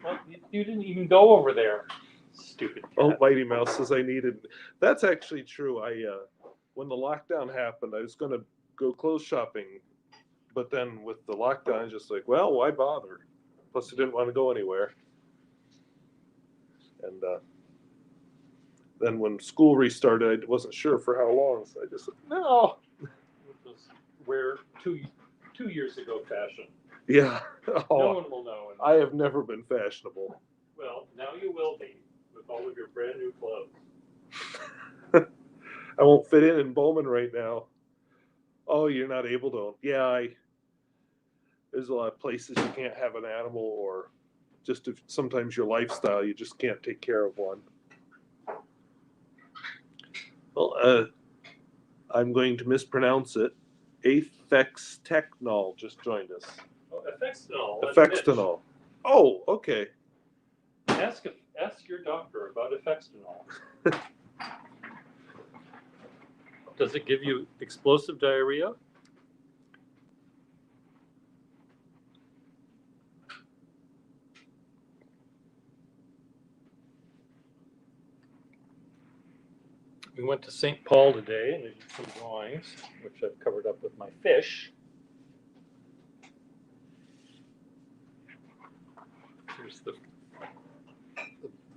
Well, you didn't even go over there. Stupid cat. Oh, Mighty Mouse says I needed. That's actually true. When the lockdown happened, I was going to go clothes shopping, but then with the lockdown, I was just like, well, why bother? Plus, I didn't want to go anywhere. And then when school restarted, I wasn't sure for how long, so I just No. It was where two years ago fashion. yeah. No Oh, one will know. I have never been fashionable. Well, now you will be with all of your brand new clothes. I won't fit in Bowman right now. Oh, you're not able to. Yeah, there's a lot of places you can't have an animal, or just if sometimes your lifestyle, you just can't take care of one. Well, I'm going to mispronounce it. Aphex Technol just joined us. Oh, Effextinol. Effextinol. Oh, okay. Ask your doctor about Effextinol. Does it give you explosive diarrhea? We went to St. Paul today and did some drawings, which I've covered up with my fish. Here's the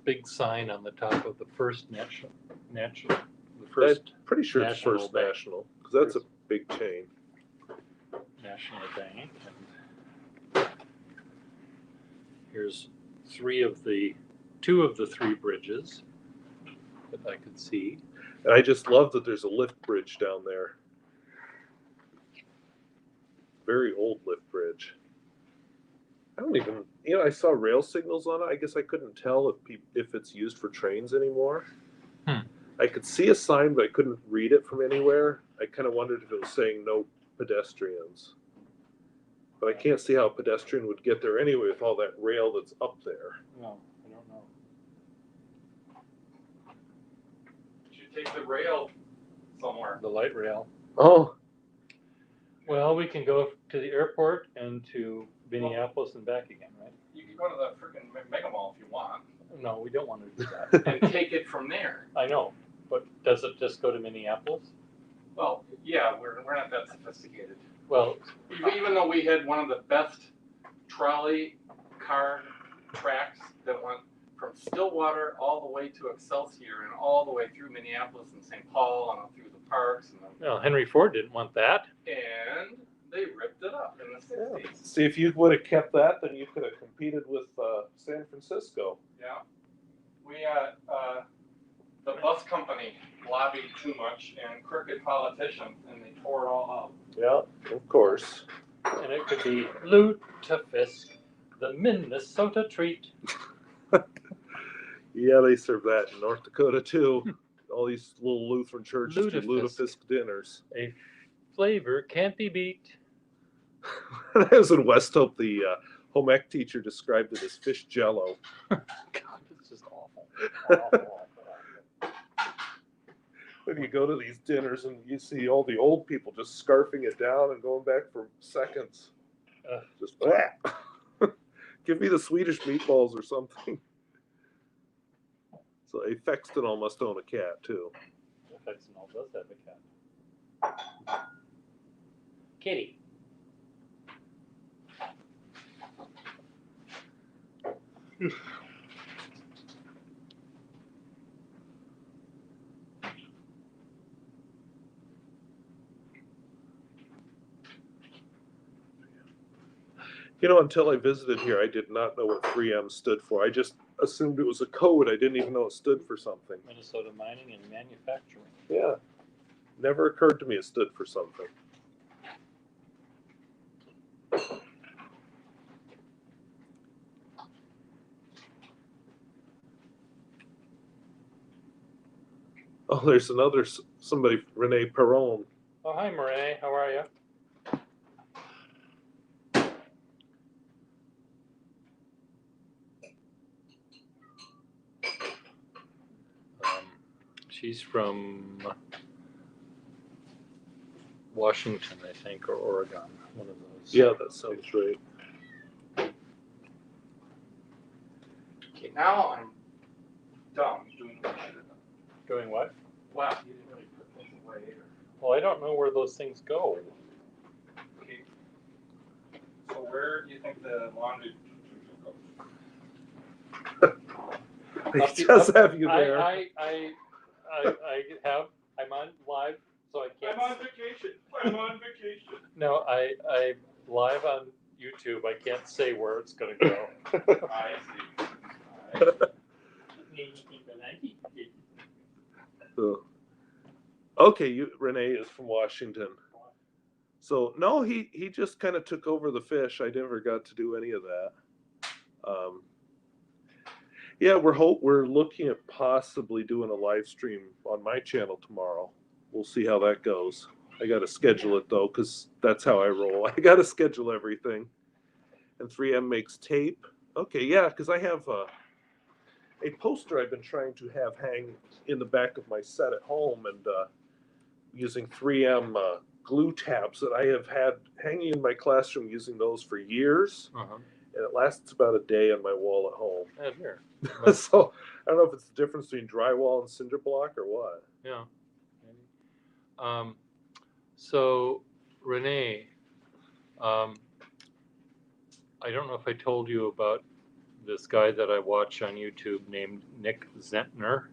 big sign on the top of the first national. The first I'm pretty sure it's National First Bank. National, because that's a big chain. National Bank. And here's two of the three bridges that I could see. And I just love that there's a lift bridge down there. Very old lift bridge. I don't even, I saw rail signals on it. I guess I couldn't tell if it's used for trains anymore. I could see a sign, but I couldn't read it from anywhere. I kind of wondered if it was saying no pedestrians. But I can't see how a pedestrian would get there anyway with all that rail that's up there. No, I don't know. You should take the rail somewhere. The light rail. Oh, Well, we can go to the airport and to Minneapolis and back again, right? You can go to the freaking Mega Mall if you want No, we don't want to do that. and take it from there. I know, but does it just go to Minneapolis? Well, yeah, we're not that sophisticated. Well, Even though we had one of the best trolley car tracks that went from Stillwater all the way to Excelsior and all the way through Minneapolis and St. Paul and through the parks and well, Henry Ford didn't want that. and they ripped it up in the 60s. See, if you would have kept that, then you could have competed with San Francisco. Yeah. We the bus company lobbied too much and crooked politicians and they tore it all out. Yeah, of course. And it could be Lutefisk, the Minnesota treat. Yeah, they serve that in North Dakota too. All these little Lutheran churches do Lutefisk. lutefisk dinners. A flavor can't be beat. When I was in West Hope, the home ec teacher described it as fish jello. God, it's just awful. Awful. When you go to these dinners and you see all the old people just scarfing it down and going back for seconds. Just give me the Swedish meatballs or something. So a Fextonal must own a cat too. Fextonal does have a cat. Kitty. You know, until I visited here, I did not know what 3M stood for. I just assumed it was a code. I didn't even know it stood for something. Minnesota Mining and Manufacturing. Yeah. Never occurred to me it stood for something. Oh, there's another somebody, Renee Perron. Oh, hi, Murray. How are you? She's from Washington, I think, or Oregon. One of those. Yeah, that sounds right. Okay, now I'm dumb doing what I should have done. Doing what? Wow, you didn't really put this away either. Well, I don't know where those things go. Okay. So where do you think the laundry goes? He does have you there. I'm on live, so I can't. I'm on vacation. I'm on vacation. No, I'm live on YouTube. I can't say where it's going to go. I see. So, okay, Renee is from Washington. So no, he just kind of took over the fish. I never got to do any of that. Yeah, we're looking at possibly doing a live stream on my channel tomorrow. We'll see how that goes. I got to schedule it though, because that's how I roll. I got to schedule everything. And 3M makes tape. Okay, yeah, because I have a poster I've been trying to have hang in the back of my set at home, and using 3M glue tabs that I have had hanging in my classroom, using those for years. And it lasts about a day on my wall at home. Yeah, here. So I don't know if it's the difference between drywall and cinder block or what. Yeah. So Renee, I don't know if I told you about this guy that I watch on YouTube named Nick Zentner.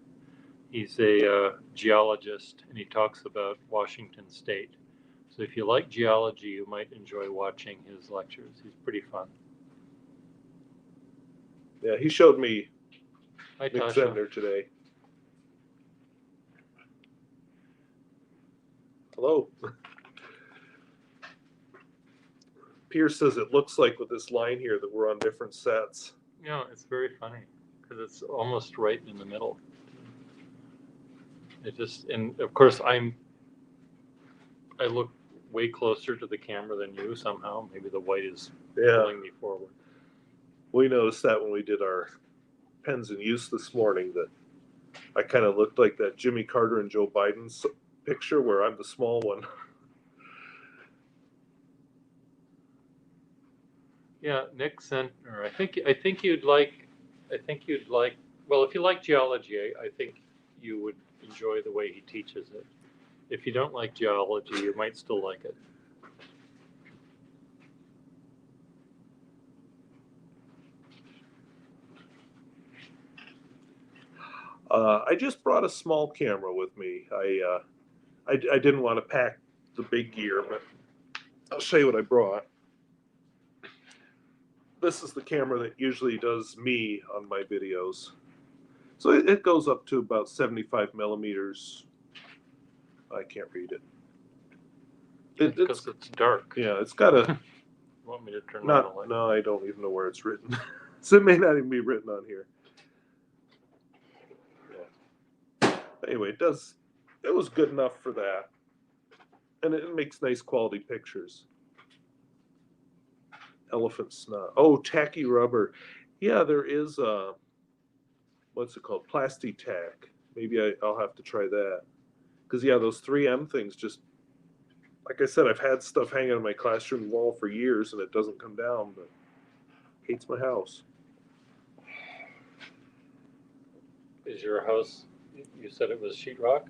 He's a geologist, and he talks about Washington State. So if you like geology, you might enjoy watching his lectures. He's pretty fun. Yeah, he showed me Hi, Nick Tasha. Zentner today. Hello. Pierce says it looks like with this line here that we're on different sets. Yeah, it's very funny because it's almost right in the middle. It just, and of course I look way closer to the camera than you somehow. Maybe the white is pulling me forward. We noticed that when we did our pens in use this morning, that I kind of looked like that Jimmy Carter and Joe Biden's picture where I'm the small one. Yeah, Nick sent, or I think you'd like, well, if you like geology, I think you would enjoy the way he teaches it. If you don't like geology, you might still like it. I just brought a small camera with me. I didn't want to pack the big gear, but I'll show you what I brought. This is the camera that usually does me on my videos. So it goes up to about 75 millimeters. I can't read it. Because it's dark. Yeah, it's got a. Want me to turn on the Not, light? no, I don't even know where it's written. So it may not even be written on here. Yeah. Anyway, it was good enough for that. And it makes nice quality pictures. Elephant snot. Oh, tacky rubber. Yeah, there is what's it called? Plasti-Tack. Maybe I'll have to try that. Because yeah, those 3M things just, like I said, I've had stuff hanging on my classroom wall for years and it doesn't come down, but hates my house. Is your house, you said it was sheetrock?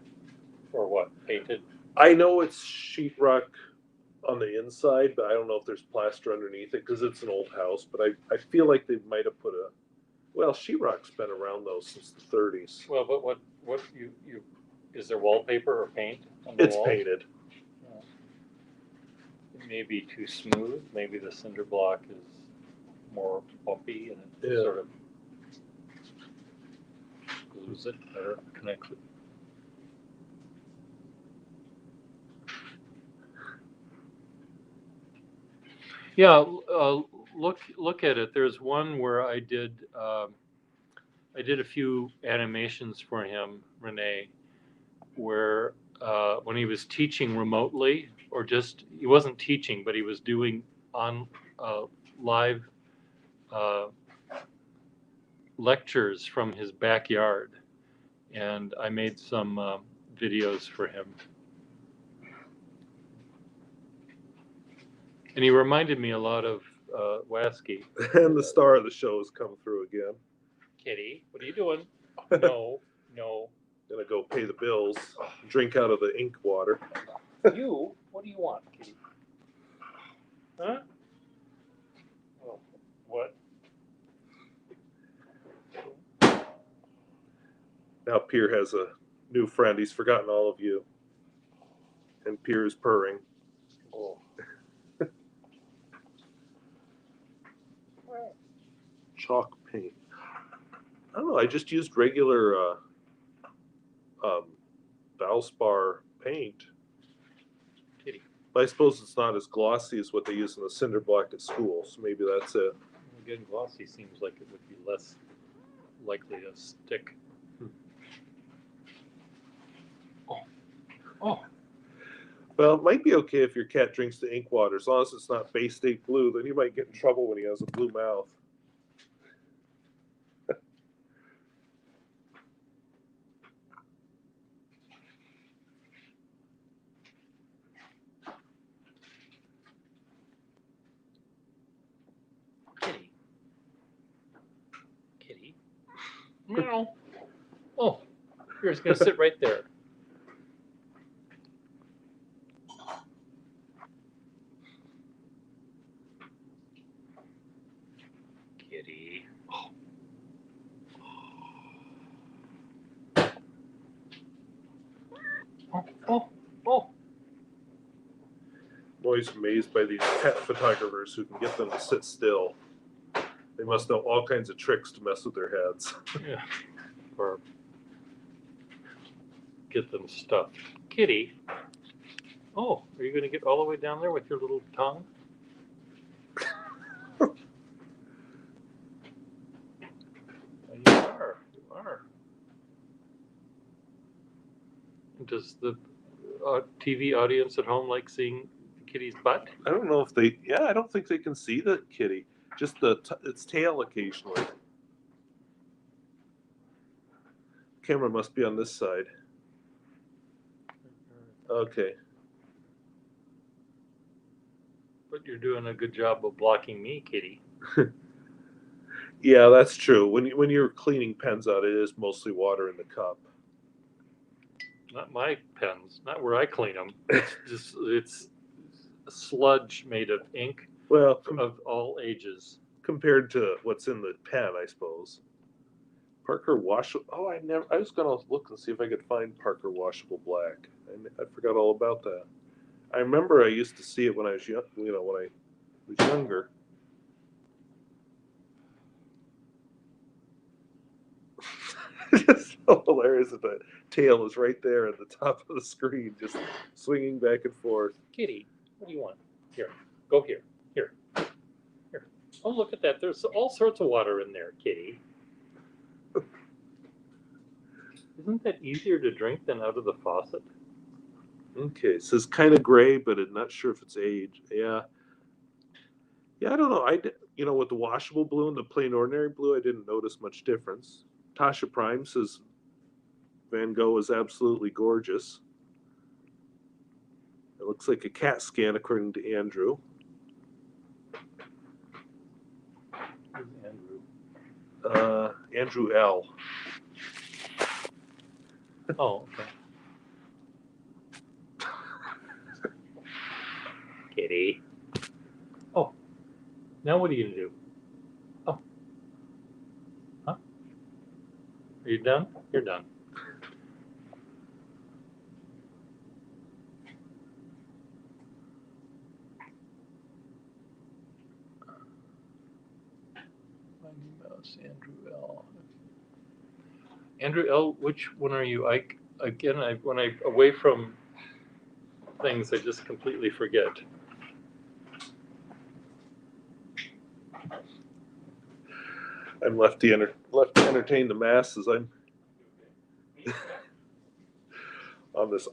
Or what, painted? I know it's sheetrock on the inside, but I don't know if there's plaster underneath it because it's an old house. But I feel like they might have put a, well, sheetrock's been around though since the 30s. Well, but what you, is there wallpaper or paint on the It's walls? painted. It may be too smooth. Maybe the cinder block is more bumpy and it Yeah. sort of glues it or connects it. Yeah, look at it. There's one where I did a few animations for him, Renee, where when he was teaching remotely, or just he wasn't teaching, but he was doing on live lectures from his backyard, and I made some videos for him. And he reminded me a lot of Waski. And the star of the show has come through again. Kitty, what are you doing? No. Gonna go pay the bills, drink out of the ink water. You? What do you want, Kitty? Huh? Oh, what? Now Pierre has a new friend. He's forgotten all of you. And Pierre is purring. Oh. Chalk paint. I don't know. I just used regular Valspar paint. Kitty. But I suppose it's not as glossy as what they use in the cinder block at school. So maybe that's it. Again, glossy seems like it would be less likely to stick. Oh. Well, it might be okay if your cat drinks the ink water, as long as it's not Bay State Blue. Then you might get in trouble when he has a blue mouth. Kitty. Meow. Oh, you're just gonna sit right there. Kitty. Oh. I'm always amazed by these pet photographers who can get them to sit still. They must know all kinds of tricks to mess with their heads. Yeah. Or get them stuffed. Kitty. Oh, are you gonna get all the way down there with your little tongue? You are. Does the TV audience at home like seeing the kitty's butt? I don't know if they. Yeah, I don't think they can see the kitty. Just its tail occasionally. Camera must be on this side. Okay. But you're doing a good job of blocking me, Kitty. Yeah, that's true. When you're cleaning pens out, it is mostly water in the cup. Not my pens, not where I clean them. It's sludge made of ink Well, of all ages. compared to what's in the pen, I suppose. Parker washable. Oh, I was gonna look and see if I could find Parker washable black. I forgot all about that. I remember I used to see it when I was young. When I was younger. Just so hilarious that the tail is right there at the top of the screen, just swinging back and forth. Kitty, what do you want? Here, go here. Here. Oh, look at that. There's all sorts of water in there, Kitty. Isn't that easier to drink than out of the faucet? Okay, it says kind of gray, but I'm not sure if it's age. Yeah, I don't know. With the washable blue and the plain ordinary blue, I didn't notice much difference. Tasha Prime says Van Gogh is absolutely gorgeous. It looks like a CAT scan, according to Andrew. Who's Andrew? Andrew L. Oh, okay. Kitty. Oh, now what are you gonna do? Oh, huh? Are you done? You're done. Mighty Mouse, Andrew L. Andrew L. Which one are you? When I'm away from things, I just completely forget. I'm left to entertain the masses. I'm on this.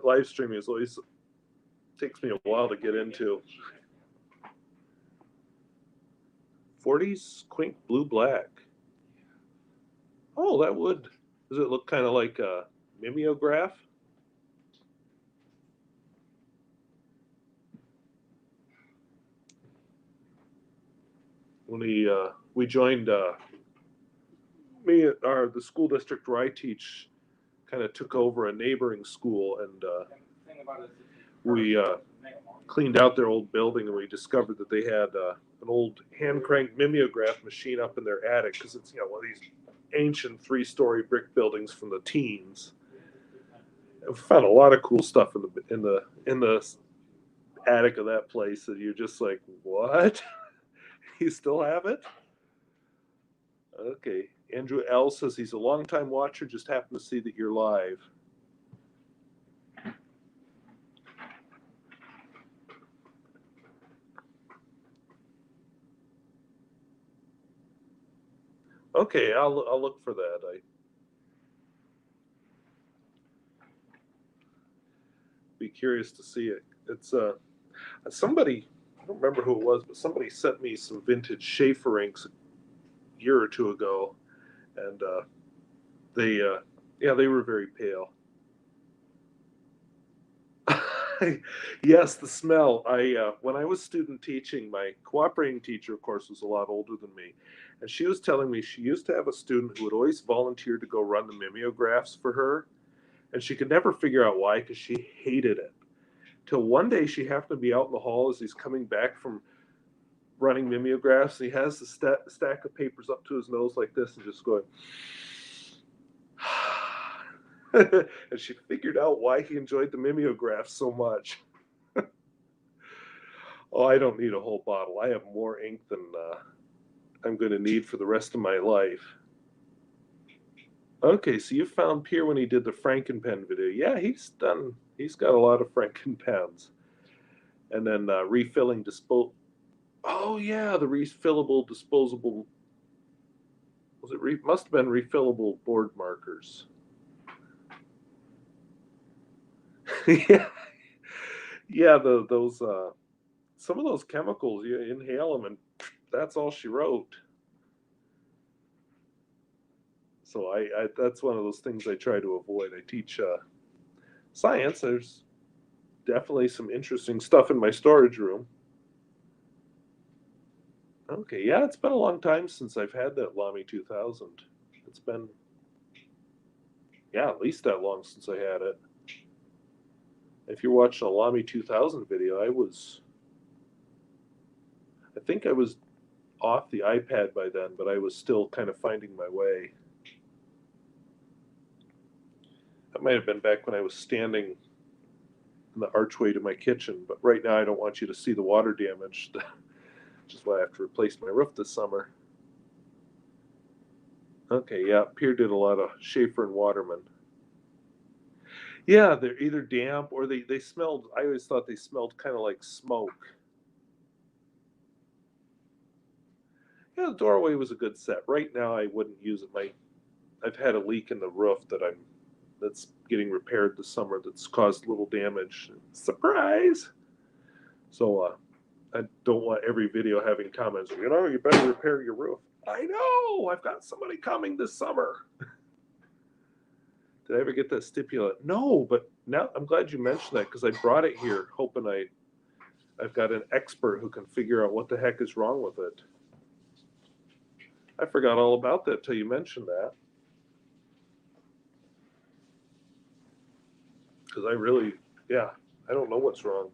Live streaming is always takes me a while to get into. 40s Quink Blue Black. Oh, that would. Does it look kind of like a mimeograph? When we joined, the school district where I teach kind of took over a neighboring school, and we cleaned out their old building, and we discovered that they had an old hand cranked mimeograph machine up in their attic, because it's one of these ancient 3-story brick buildings from the teens. And we found a lot of cool stuff in the attic of that place that you're just like, what? You still have it? Okay. Andrew L says he's a longtime watcher, just happened to see that you're live. Okay, I'll look for that. Be curious to see it. It's somebody, I don't remember who it was, but somebody sent me some vintage Schaefer inks a year or two ago, and they were very pale. Yes, the smell. When I was student teaching, my cooperating teacher, of course, was a lot older than me, and she was telling me she used to have a student who would always volunteer to go run the mimeographs for her, and she could never figure out why, because she hated it. Till one day she happened to be out in the hall as he's coming back from running mimeographs, and he has the stack of papers up to his nose like this and just going, and she figured out why he enjoyed the mimeographs so much. Oh, I don't need a whole bottle. I have more ink than I'm going to need for the rest of my life. Okay, so you found Pierre when he did the Frankenpen video. Yeah, he's got a lot of Frankenpens. And then refilling oh yeah, the refillable disposable. Must have been refillable board markers. Yeah, those some of those chemicals, you inhale them and that's all she wrote. So that's one of those things I try to avoid. I teach science. There's definitely some interesting stuff in my storage room. Okay, yeah, it's been a long time since I've had that Lamy 2000. It's been, yeah, at least that long since I had it. If you're watching a Lamy 2000 video, I think I was off the iPad by then, but I was still kind of finding my way. That might have been back when I was standing in the archway to my kitchen, but right now I don't want you to see the water damage, which is why I have to replace my roof this summer. Okay, yeah, Pierre did a lot of Schaefer and Waterman. Yeah, they're either damp or they smelled, I always thought they smelled kind of like smoke. Yeah, the doorway was a good set. Right now I wouldn't use it. I've had a leak in the roof that's getting repaired this summer that's caused little damage. Surprise! So I don't want every video having comments, you better repair your roof. I know! I've got somebody coming this summer. Did I ever get that stipulant? No, but now I'm glad you mentioned that because I brought it here hoping I've got an expert who can figure out what the heck is wrong with it. I forgot all about that till you mentioned that. Because I don't know what's wrong.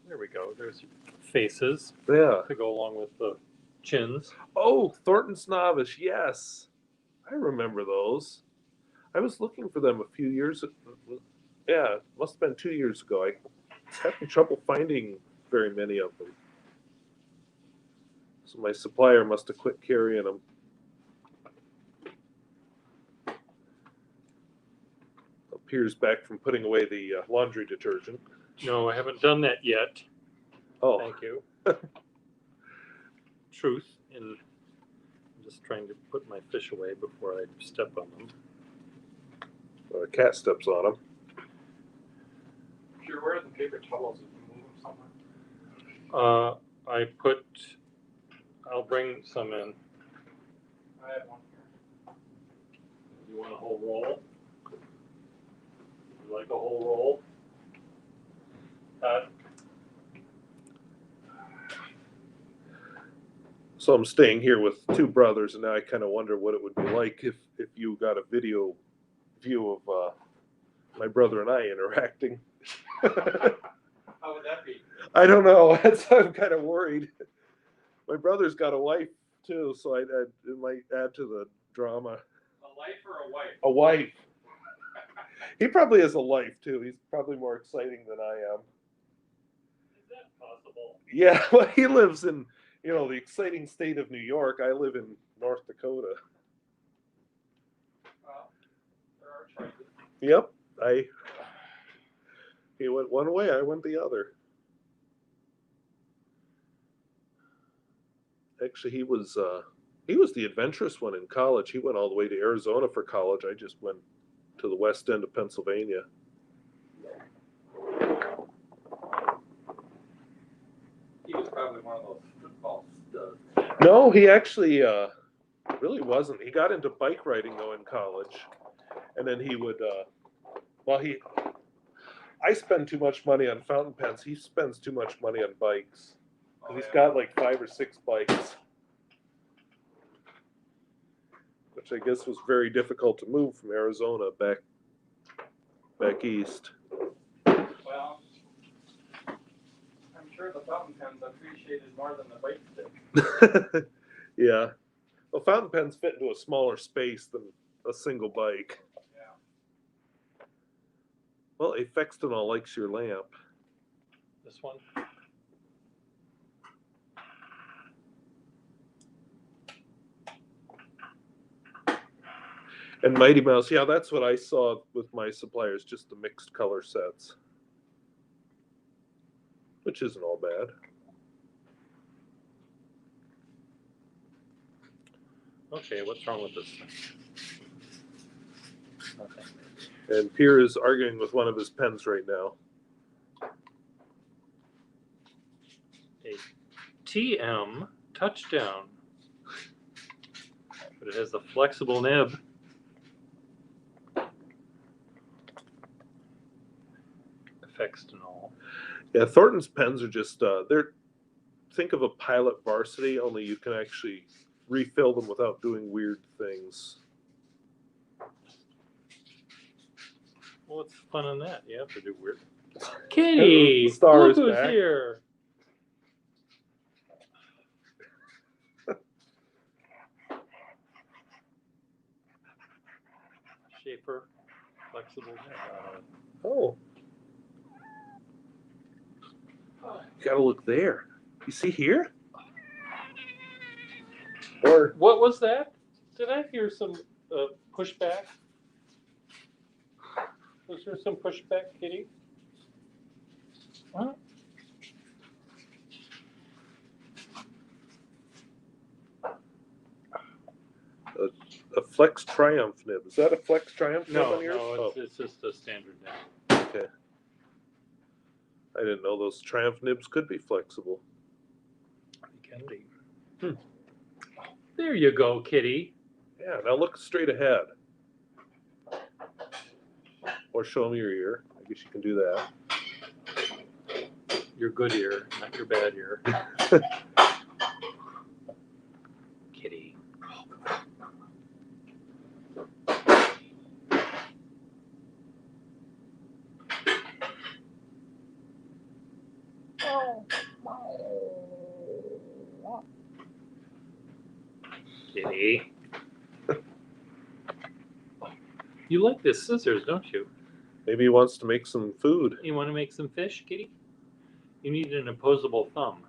There we go. There's faces Yeah. to go along with the chins. Oh, Thornton's Novice, yes. I remember those. I was looking for them a few years ago. Yeah, it must have been 2 years ago. I was having trouble finding very many of them. So my supplier must have quit carrying them. Appears back from putting away the laundry detergent. No, I haven't done that yet. Oh, Thank you. Truth, I'm just trying to put my fish away before I step on them. well, the cat steps on them. Sure, where are the paper towels? If you move them somewhere. I'll bring some in. I have one here. You want a whole roll? You like a whole roll? So I'm staying here with two brothers, and now I kind of wonder what it would be like if you got a video view of my brother and I interacting. How would that be? I don't know. I'm kind of worried. My brother's got a wife too, so it might add to the drama. A life or a wife? A wife. He probably has a life too. He's probably more exciting than I am. Is that possible? Yeah, well, he lives in the exciting state of New York. I live in North Dakota. Well, there are choices. Yep. He went one way, I went the other. Actually, he was the adventurous one in college. He went all the way to Arizona for college. I just went to the west end of Pennsylvania. He was probably one of those football studs. No, he actually really wasn't. He got into bike riding though in college, and then he would. I spend too much money on fountain pens. He spends too much money on bikes. He's got like 5 or 6 bikes, which I guess was very difficult to move from Arizona back east. Well, I'm sure the fountain pens appreciated more than the bike stick. Yeah. Well, fountain pens fit into a smaller space than a single bike. Yeah. Well, a Fextonol likes your lamp. This one? And Mighty Mouse, yeah, that's what I saw with my suppliers, just the mixed color sets, which isn't all bad. Okay, what's wrong with this? Okay. And Pierre is arguing with one of his pens right now. A TM touchdown. But it has the flexible nib. fixed and all. Yeah, Thornton's pens are just they're think of a Pilot Varsity, only you can actually refill them without doing weird things. Well, what's fun in that? You have to do weird. Kitty, The star look is who's back. here. Schaefer, flexible. Oh. You gotta look there. You see here? Or What was that? Did I hear some pushback? Was there some pushback, Kitty? What? a Flex Triumph nib. Is that a Flex Triumph nib No, on yours? no, Oh, it's just a standard nib. okay. I didn't know those Triumph nibs could be flexible. It can be. There you go, Kitty. Yeah, now look straight ahead. Or show me your ear. I guess you can do that. Your good ear, not your bad ear. Kitty. Kitty. You like this scissors, don't you? Maybe he wants to make some food. You want to make some fish, Kitty? You need an opposable thumb.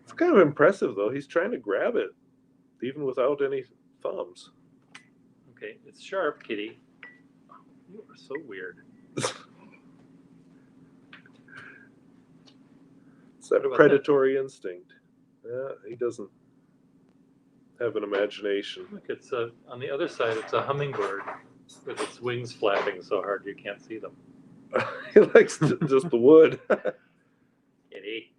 It's kind of impressive, though. He's trying to grab it, even without any thumbs. Okay, it's sharp, Kitty. You are so weird. It's that What about predatory instinct. Yeah, he doesn't have an imagination. Look, it's on the other side. It's a hummingbird with its wings flapping so hard you can't see them. He likes just the wood. Kitty.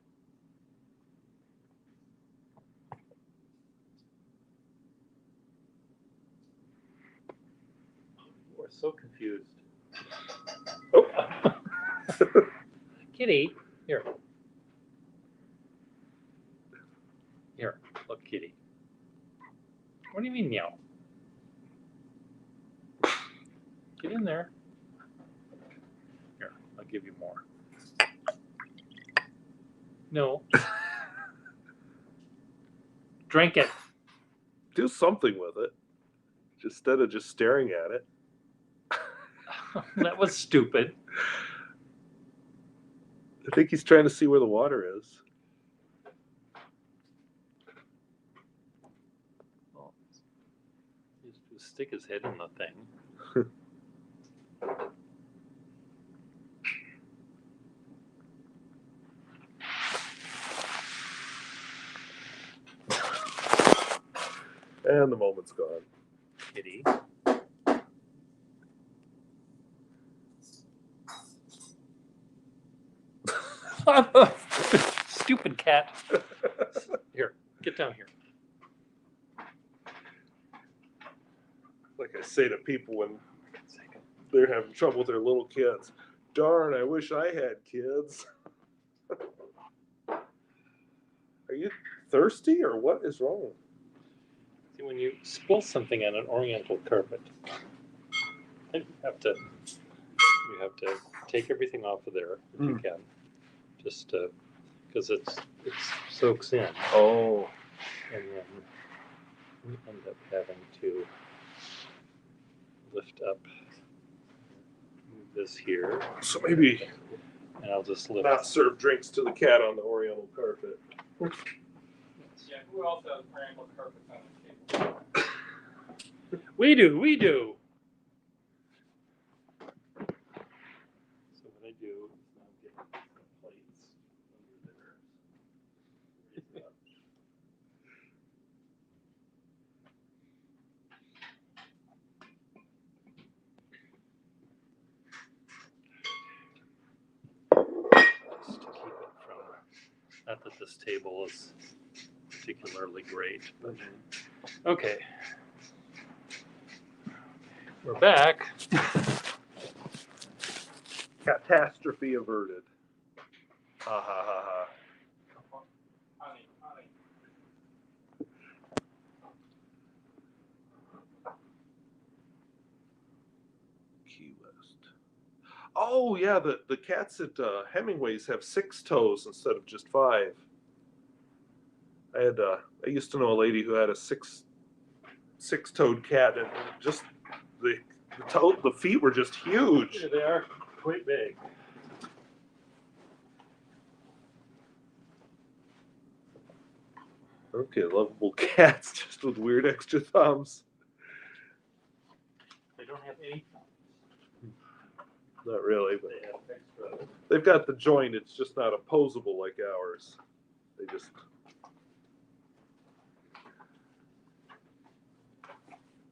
You are so confused. Oh. Kitty, here. Here, look, Kitty. What do you mean, meow? Get in there. Here, I'll give you more. No. Drink it. Do something with it, instead of just staring at it. That was stupid. I think he's trying to see where the water is. Well, just stick his head in the thing. And the moment's gone. Kitty. Stupid cat. Here, get down here. Like I say to people when they're having trouble with their little kids. Darn, I wish I had kids. Are you thirsty or what is wrong? See, when you spill something on an oriental carpet, then you have to take everything off of there if you can, just because it soaks in, Oh. and then we end up having to lift up, move this here, So maybe and I'll just lift. not serve drinks to the cat on the oriental carpet. Yeah, who else has oriental carpets on the table? We do. So what I do is now get the plates under there. Raise it up. Just to keep it from, not that this table is particularly great, but okay. We're back. Catastrophe averted. Ha ha ha ha. Honey, honey. Key West. Oh yeah, the cats at Hemingway's have 6 toes instead of just 5. I used to know a lady who had a six-toed cat, and just the feet were just huge. Yeah, they are quite big. Okay, lovable cats just with weird extra thumbs. They don't have any thumbs. Not really, but They have extra. they've got the joint. It's just not opposable like ours. They just.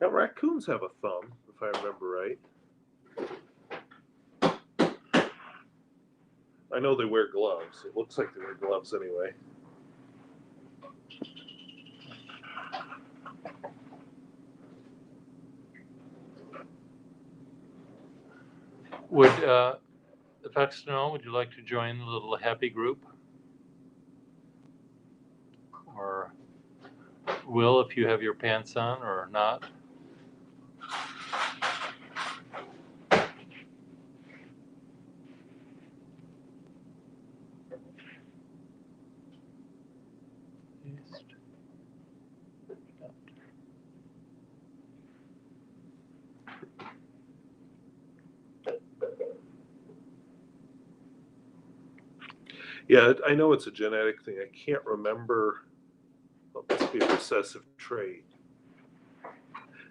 Now raccoons have a thumb, if I remember right. I know they wear gloves. It looks like they wear gloves anyway. Would Paxton, would you like to join the little happy group? Or Will, if you have your pants on or not? Yeah, I know it's a genetic thing. I can't remember. Well, it must be a recessive trait.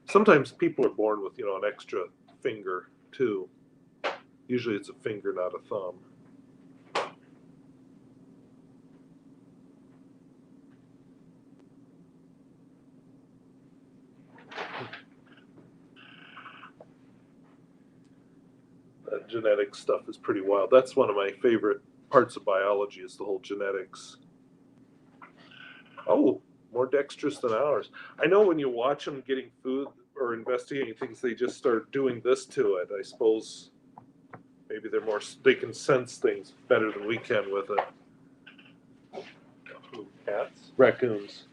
Sometimes people are born with, an extra finger too. Usually it's a finger, not a thumb. That genetic stuff is pretty wild. That's one of my favorite parts of biology, is the whole genetics. Oh, more dexterous than ours. I know when you watch them getting food or investigating things, they just start doing this to it. I suppose maybe they can sense things better than we can with it. Who, cats? Raccoons.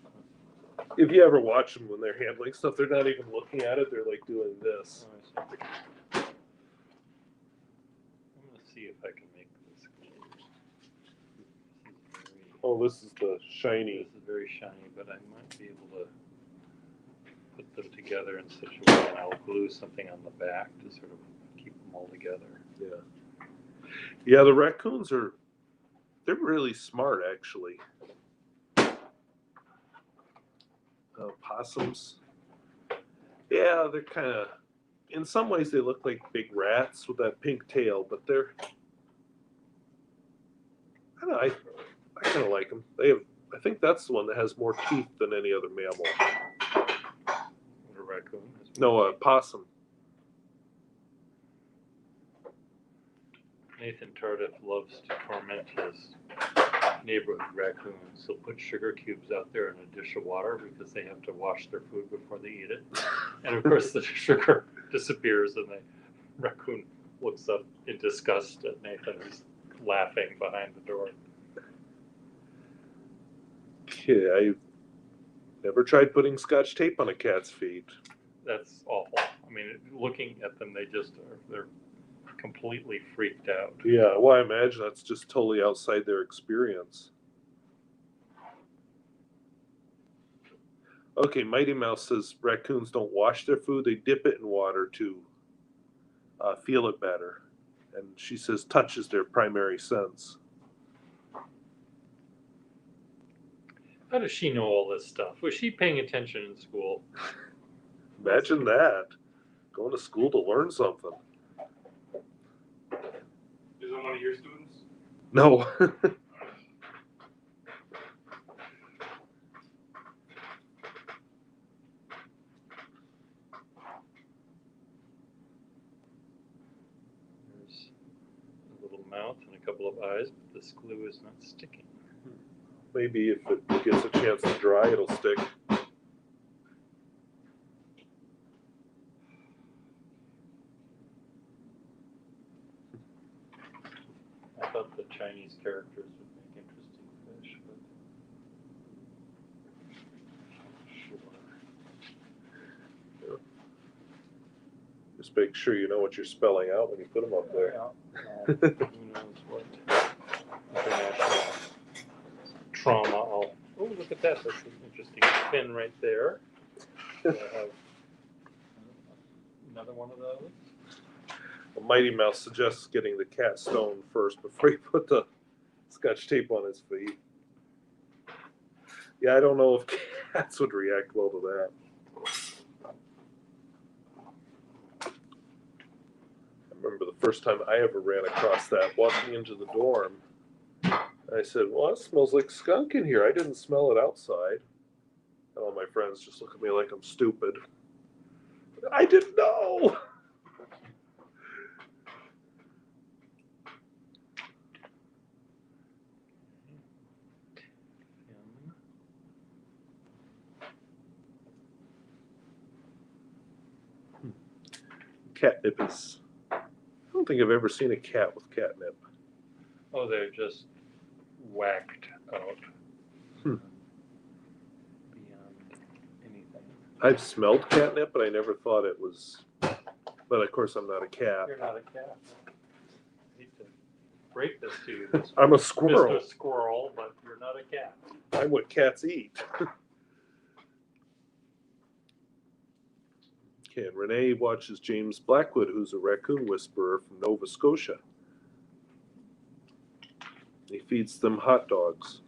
If you ever watch them when they're handling stuff, they're not even looking at it. They're like doing this. I'm going to see if I can make this clear. Oh, this is the shiny. This is very shiny, but I might be able to put them together in such a way, and I'll glue something on the back to sort of keep them all together. Yeah. Yeah, the raccoons they're really smart, actually. Possums. Yeah, they're kind of, in some ways they look like big rats with that pink tail, but I don't know, I kind of like them. I think that's the one that has more teeth than any other mammal. What, a raccoon? No, a possum. Nathan Tardif loves to torment his neighborhood raccoons. He'll put sugar cubes out there in a dish of water because they have to wash their food before they eat it. And of course the sugar disappears and the raccoon looks up in disgust at Nathan, who's laughing behind the door. Yeah, I never tried putting Scotch tape on a cat's feet. That's awful. I mean, looking at them, they're completely freaked out. Yeah, well, I imagine that's just totally outside their experience. Okay, Mighty Mouse says raccoons don't wash their food, they dip it in water to feel it better. And she says touch is their primary sense. How does she know all this stuff? Was she paying attention in school? Imagine that. Going to school to learn something. Is it one of your students? No. There's a little mouth and a couple of eyes, but this glue is not sticking. Maybe if it gets a chance to dry, it'll stick. Chinese characters would make interesting fish, but. Sure. Just make sure you know what you're spelling out when you put them up there. Who knows what international trauma I'll. Oh, look at that! That's an interesting pin right there. I have another one of those. Well, Mighty Mouse suggests getting the cat stoned first before you put the Scotch tape on his feet. Yeah, I don't know if cats would react well to that. I remember the first time I ever ran across that, walking into the dorm. I said, well, it smells like skunk in here. I didn't smell it outside. And all my friends just look at me like I'm stupid. I didn't know. Catnip is. I don't think I've ever seen a cat with catnip. Oh, they're just whacked out. Beyond anything. I've smelled catnip, but I never thought it was. But of course, I'm not a cat. You're not a cat. I hate to break this to you, Mr. I'm a squirrel. Mr. Squirrel, but you're not a cat. I'm what cats eat. Okay, and Renee watches James Blackwood, who's a raccoon whisperer from Nova Scotia. He feeds them hot dogs.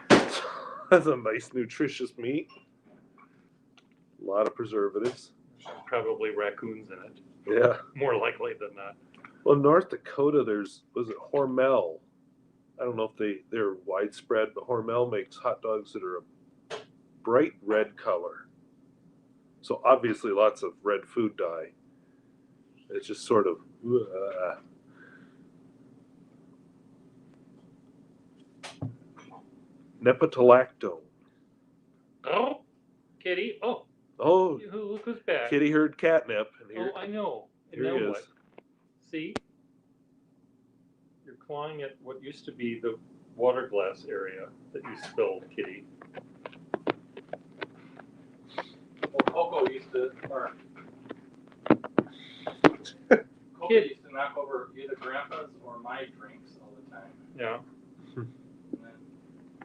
That's a nice, nutritious meat. A lot of preservatives. Probably raccoons in it. Yeah. More likely than not. Well, North Dakota, was it Hormel? I don't know if they're widespread, but Hormel makes hot dogs that are a bright red color. So obviously lots of red food dye. It's just sort of. Nepetalactone. Oh, Kitty. Oh, Oh, look who's back. Kitty heard catnip. And here, Oh, I know. And here now he what? is. See? You're clawing at what used to be the water glass area that you spilled, Kitty. Well, Coco used to, or Coco Kid. used to knock over either Grandpa's or my drinks all the time. Yeah. And then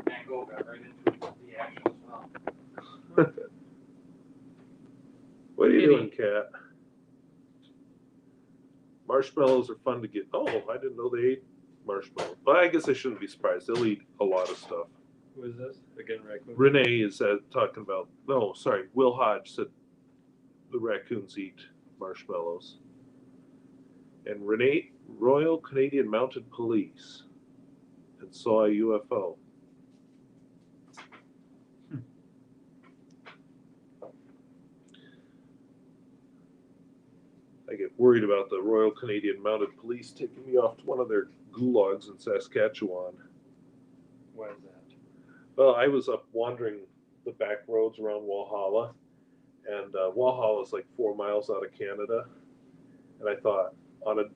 Van Gogh got right into the action as well. What are you Kitty. doing, cat? Marshmallows are fun to get. Oh, I didn't know they ate marshmallows. But I guess I shouldn't be surprised. They'll eat a lot of stuff. Who is this? Again, raccoon? Renee is talking about. No, sorry. Will Hodge said the raccoons eat marshmallows. And Renee, Royal Canadian Mounted Police, and saw a UFO. I get worried about the Royal Canadian Mounted Police taking me off to one of their gulags in Saskatchewan. Why is that? Well, I was up wandering the back roads around Walhalla, and Walhalla is like 4 miles out of Canada. And I thought, on an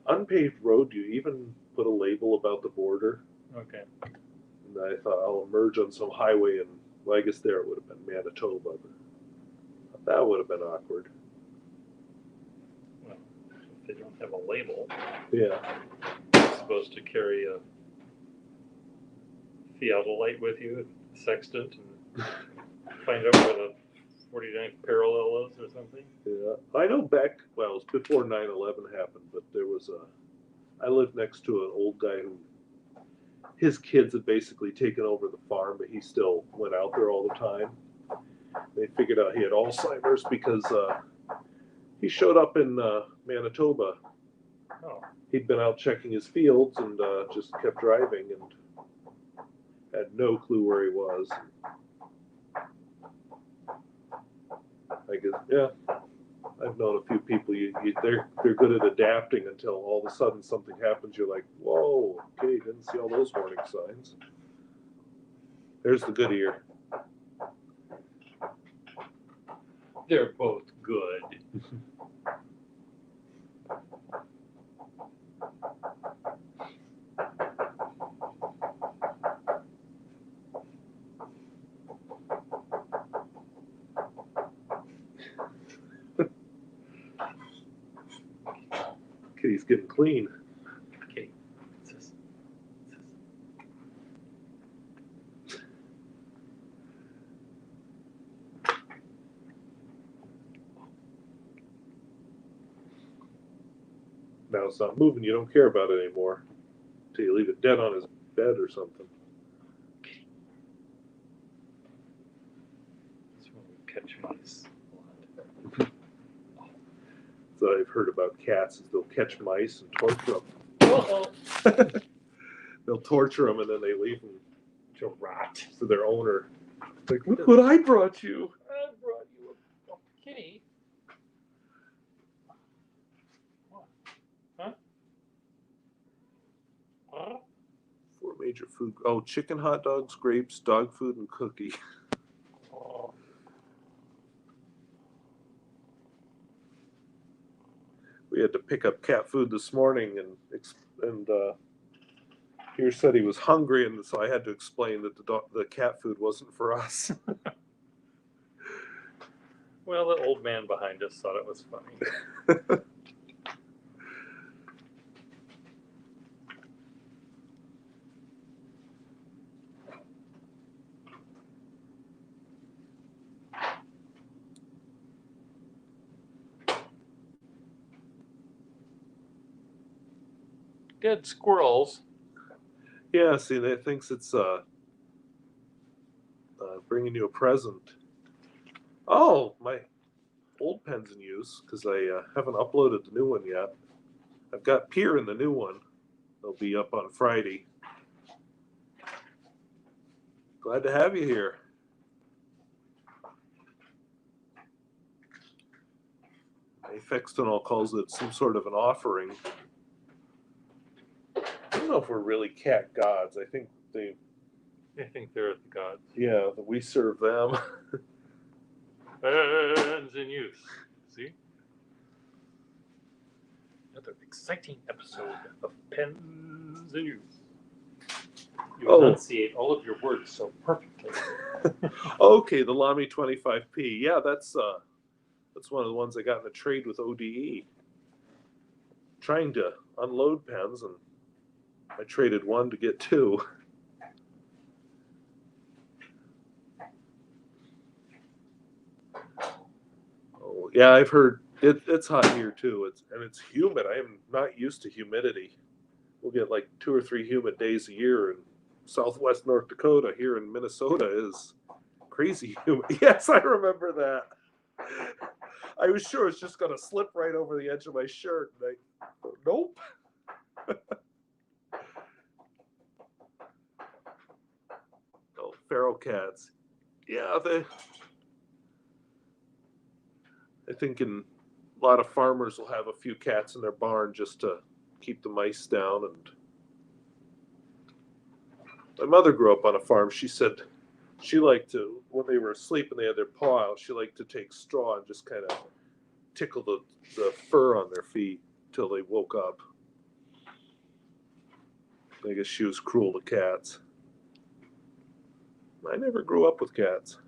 unpaved road, do you even put a label about the border? Okay. And I thought, I'll emerge on some highway, and well, I guess there it would have been Manitoba. But that would have been awkward. Well, if they don't have a label, Yeah. you're supposed to carry a theodolite with you, a sextant, and find out where the 49th parallel is or something. Yeah, I know back, well, it was before 9/11 happened, but there was I lived next to an old guy who, his kids had basically taken over the farm, but he still went out there all the time. They figured out he had Alzheimer's because he showed up in Manitoba. Oh, He'd been out checking his fields and just kept driving and had no clue where he was. I guess, yeah. I've known a few people. They're good at adapting until all of a sudden something happens. You're like, whoa, okay, didn't see all those warning signs. There's the good ear. they're both good. Kitty's getting clean. Okay. Now it's not moving. You don't care about it anymore until you leave it dead on his bed or something. That's when we catch mice a lot. So I've heard about cats is they'll catch mice and torture them. Uh-oh. They'll torture them and then they leave them To rot. to their owner. Like, look what I brought you. I brought you a kitty. What? Huh? Huh? 4 major food. Oh, chicken, hot dogs, grapes, dog food, and cookie. Oh. We had to pick up cat food this morning, and here said he was hungry, and so I had to explain that the cat food wasn't for us. Well, the old man behind us thought it was funny. Dead squirrels. Yeah, see, they thinks it's bringing you a present. Oh, my old pen's in use because I haven't uploaded the new one yet. I've got Pier in the new one. They'll be up on Friday. Glad to have you here. Fextonol calls it some sort of an offering. I don't know if we're really cat gods. I think I think they're the gods. yeah, that we serve them. Pens in use. See? Another exciting episode of Pens in Use. You enunciate all of your words so perfectly. Okay, the Lamy 25P. Yeah, that's one of the ones I got in a trade with ODE. Trying to unload pens, and I traded one to get 2. Oh, yeah, I've heard it's hot here too. It's humid. I am not used to humidity. We'll get like 2 or 3 humid days a year in Southwest North Dakota. Here in Minnesota is crazy humid. Yes, I remember that. I was sure it's just gonna slip right over the edge of my shirt. And nope. Oh, feral cats. Yeah, I think a lot of farmers will have a few cats in their barn just to keep the mice down. And my mother grew up on a farm. She said she liked to, when they were asleep and they had their paw out, she liked to take straw and just kind of tickle the fur on their feet till they woke up. I guess she was cruel to cats. I never grew up with cats.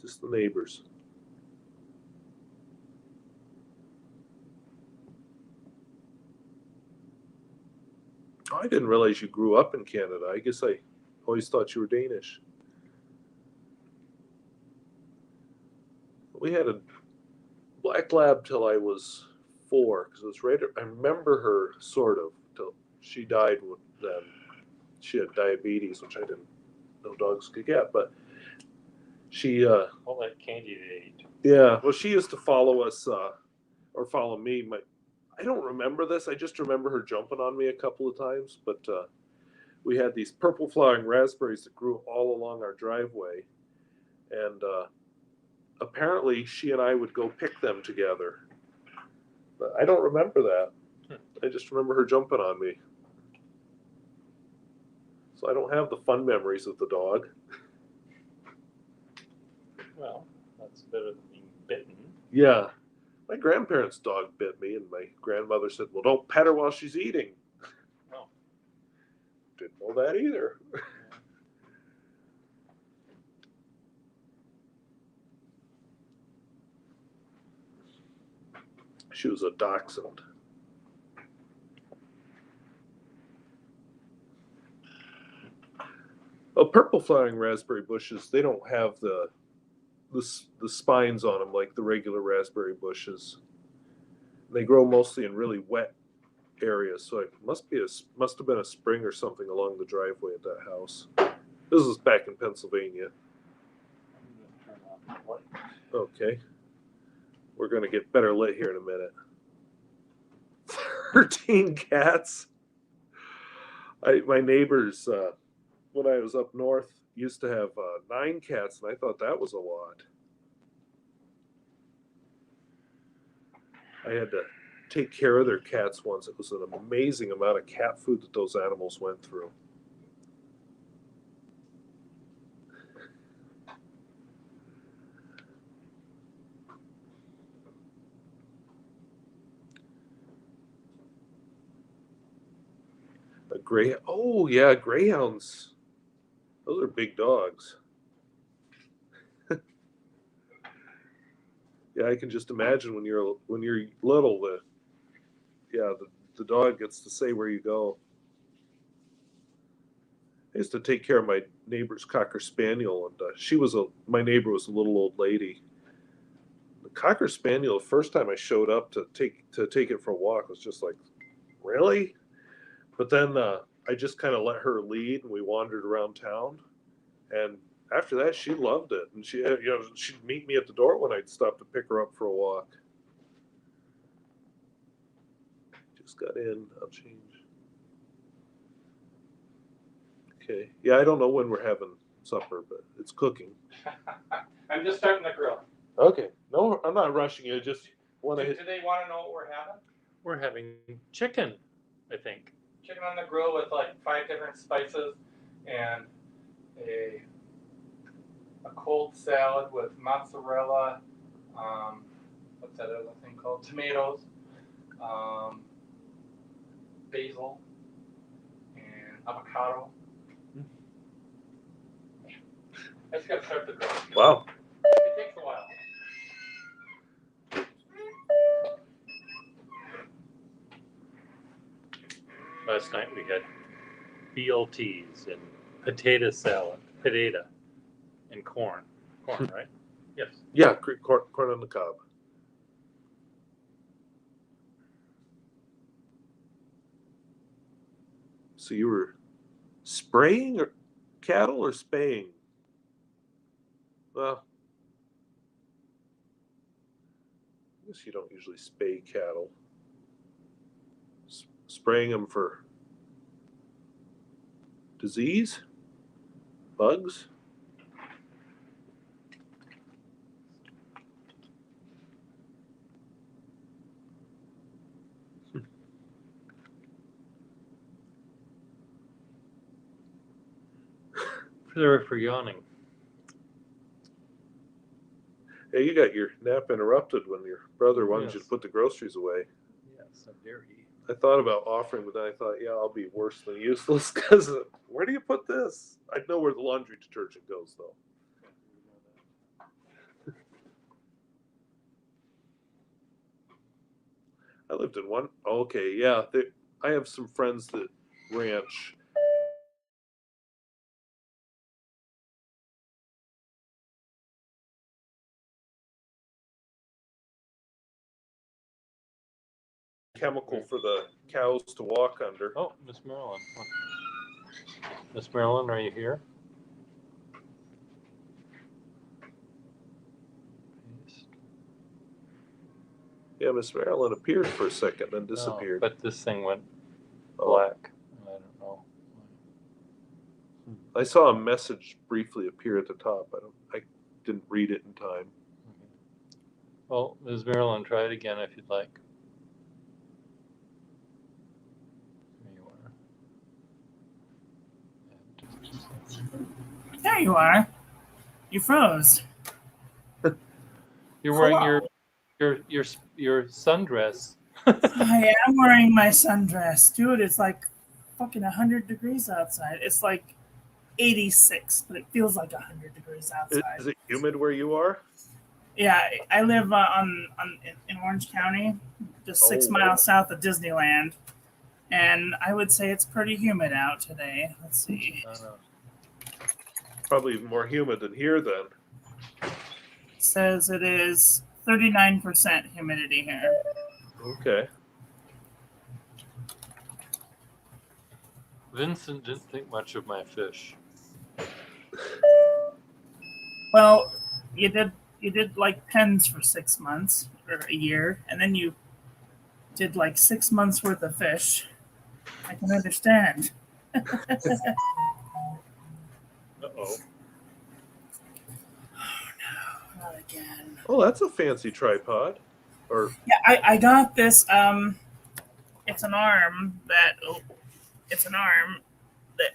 Just the neighbors. I didn't realize you grew up in Canada. I guess I always thought you were Danish. We had a black lab till I was 4, because it was right. I remember her sort of till she died. Then she had diabetes, which I didn't know dogs could get. But she All that candy they ate. yeah. Well, she used to follow us or follow me. I don't remember this. I just remember her jumping on me a couple of times. But we had these purple flowering raspberries that grew all along our driveway, and apparently she and I would go pick them together. But I don't remember that. I just remember her jumping on me. So I don't have the fun memories of the dog. Well, that's better than being bitten. Yeah. My grandparents' dog bit me, and my grandmother said, well, don't pet her while she's eating. Oh. Didn't know that either. She was a dachshund. Oh, purple flowering raspberry bushes, they don't have the spines on them like the regular raspberry bushes. They grow mostly in really wet areas, so it must have been a spring or something along the driveway at that house. This is back in Pennsylvania. I'm gonna turn on the light. Okay. We're going to get better lit here in a minute. 13 cats. My neighbors, when I was up north, used to have 9 cats, and I thought that was a lot. I had to take care of their cats once. It was an amazing amount of cat food that those animals went through. Oh yeah, greyhounds. Those are big dogs. Yeah, I can just imagine when you're little, the dog gets to say where you go. I used to take care of my neighbor's cocker spaniel, and my neighbor was a little old lady. The cocker spaniel, the first time I showed up to take it for a walk, was just like, really? But then I just kind of let her lead, and we wandered around town. And after that, she loved it, and she'd meet me at the door when I'd stop to pick her up for a walk. Just got in. I'll change. Okay. Yeah, I don't know when we're having supper, but it's cooking. I'm just starting the grill. Okay. No, I'm not rushing you. Just want to. Do they want to know what we're having? We're having chicken, I think. Chicken on the grill with like 5 different spices and a cold salad with mozzarella. What's that other thing called? Tomatoes, basil, and avocado. I just gotta start the grill. Wow. It takes a while. Last night we had BLTs and potato salad, and corn. Corn, right? Yes. Yeah, corn on the cob. So you were spraying cattle or spaying? Well, I guess you don't usually spay cattle. Spraying them for disease? Bugs? Sorry for yawning. Hey, you got your nap interrupted when your brother wanted you to Yes. put the groceries away. Yes, how dare he. I thought about offering, but then I thought, yeah, I'll be worse than useless because where do you put this? I know where the laundry detergent goes, though. I lived in one. Okay, yeah. I have some friends that ranch. Chemical for the cows to walk under. Oh, Miss Marilyn. Miss Marilyn, are you here? Yeah, Miss Marilyn appeared for a second, then No, disappeared. but this thing went Oh. black. I don't know. I saw a message briefly appear at the top. I didn't read it in time. Well, Ms. Marilyn, try it again if you'd like. There you are. There you are. You froze. You're wearing Hello. your sundress. I am wearing my sundress. Dude, it's like fucking 100 degrees outside. It's like 86, but it feels like 100 degrees outside. Is it humid where you are? Yeah, I live in Orange County, just 6 miles south of Disneyland, and I would say it's pretty humid out today. Let's see. Probably more humid than here then. It says it is 39% humidity here. Okay. Vincent didn't think much of my fish. Well, you did like pens for 6 months or a year, and then you did like 6 months worth of fish. I can understand. Uh-oh. Not again. Oh, that's a fancy tripod. Or Yeah, I got this. It's an arm that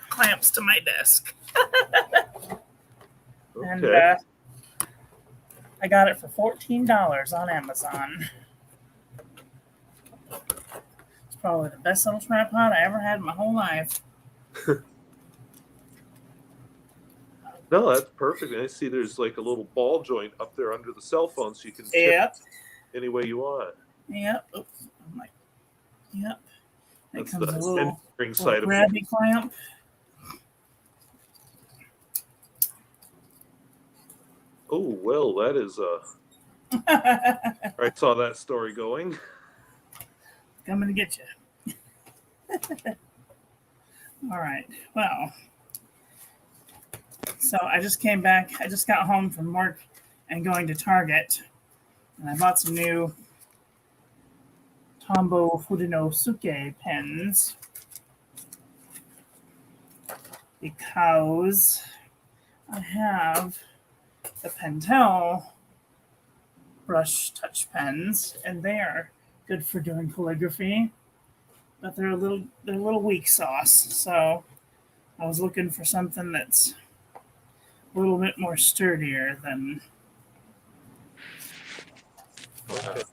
clamps to my desk, and okay. I got it for $14 on Amazon. It's probably the best little tripod I ever had in my whole life. No, that's perfect. And I see there's like a little ball joint up there under the cell phone, so you can tip Yep. any way you want. Yep. Oops. I'm like, yep. It That's comes the a little engineering side of it. grabby clamp. Oh, well, that is I saw that story going. Coming to get you. All right. Well, so I just came back. I just got home from work and going to Target, and I bought some new Tombow Fudenosuke pens because I have the Pentel brush touch pens, and they are good for doing calligraphy, but they're a little weak sauce. So I was looking for something that's a little bit more sturdier than. Okay.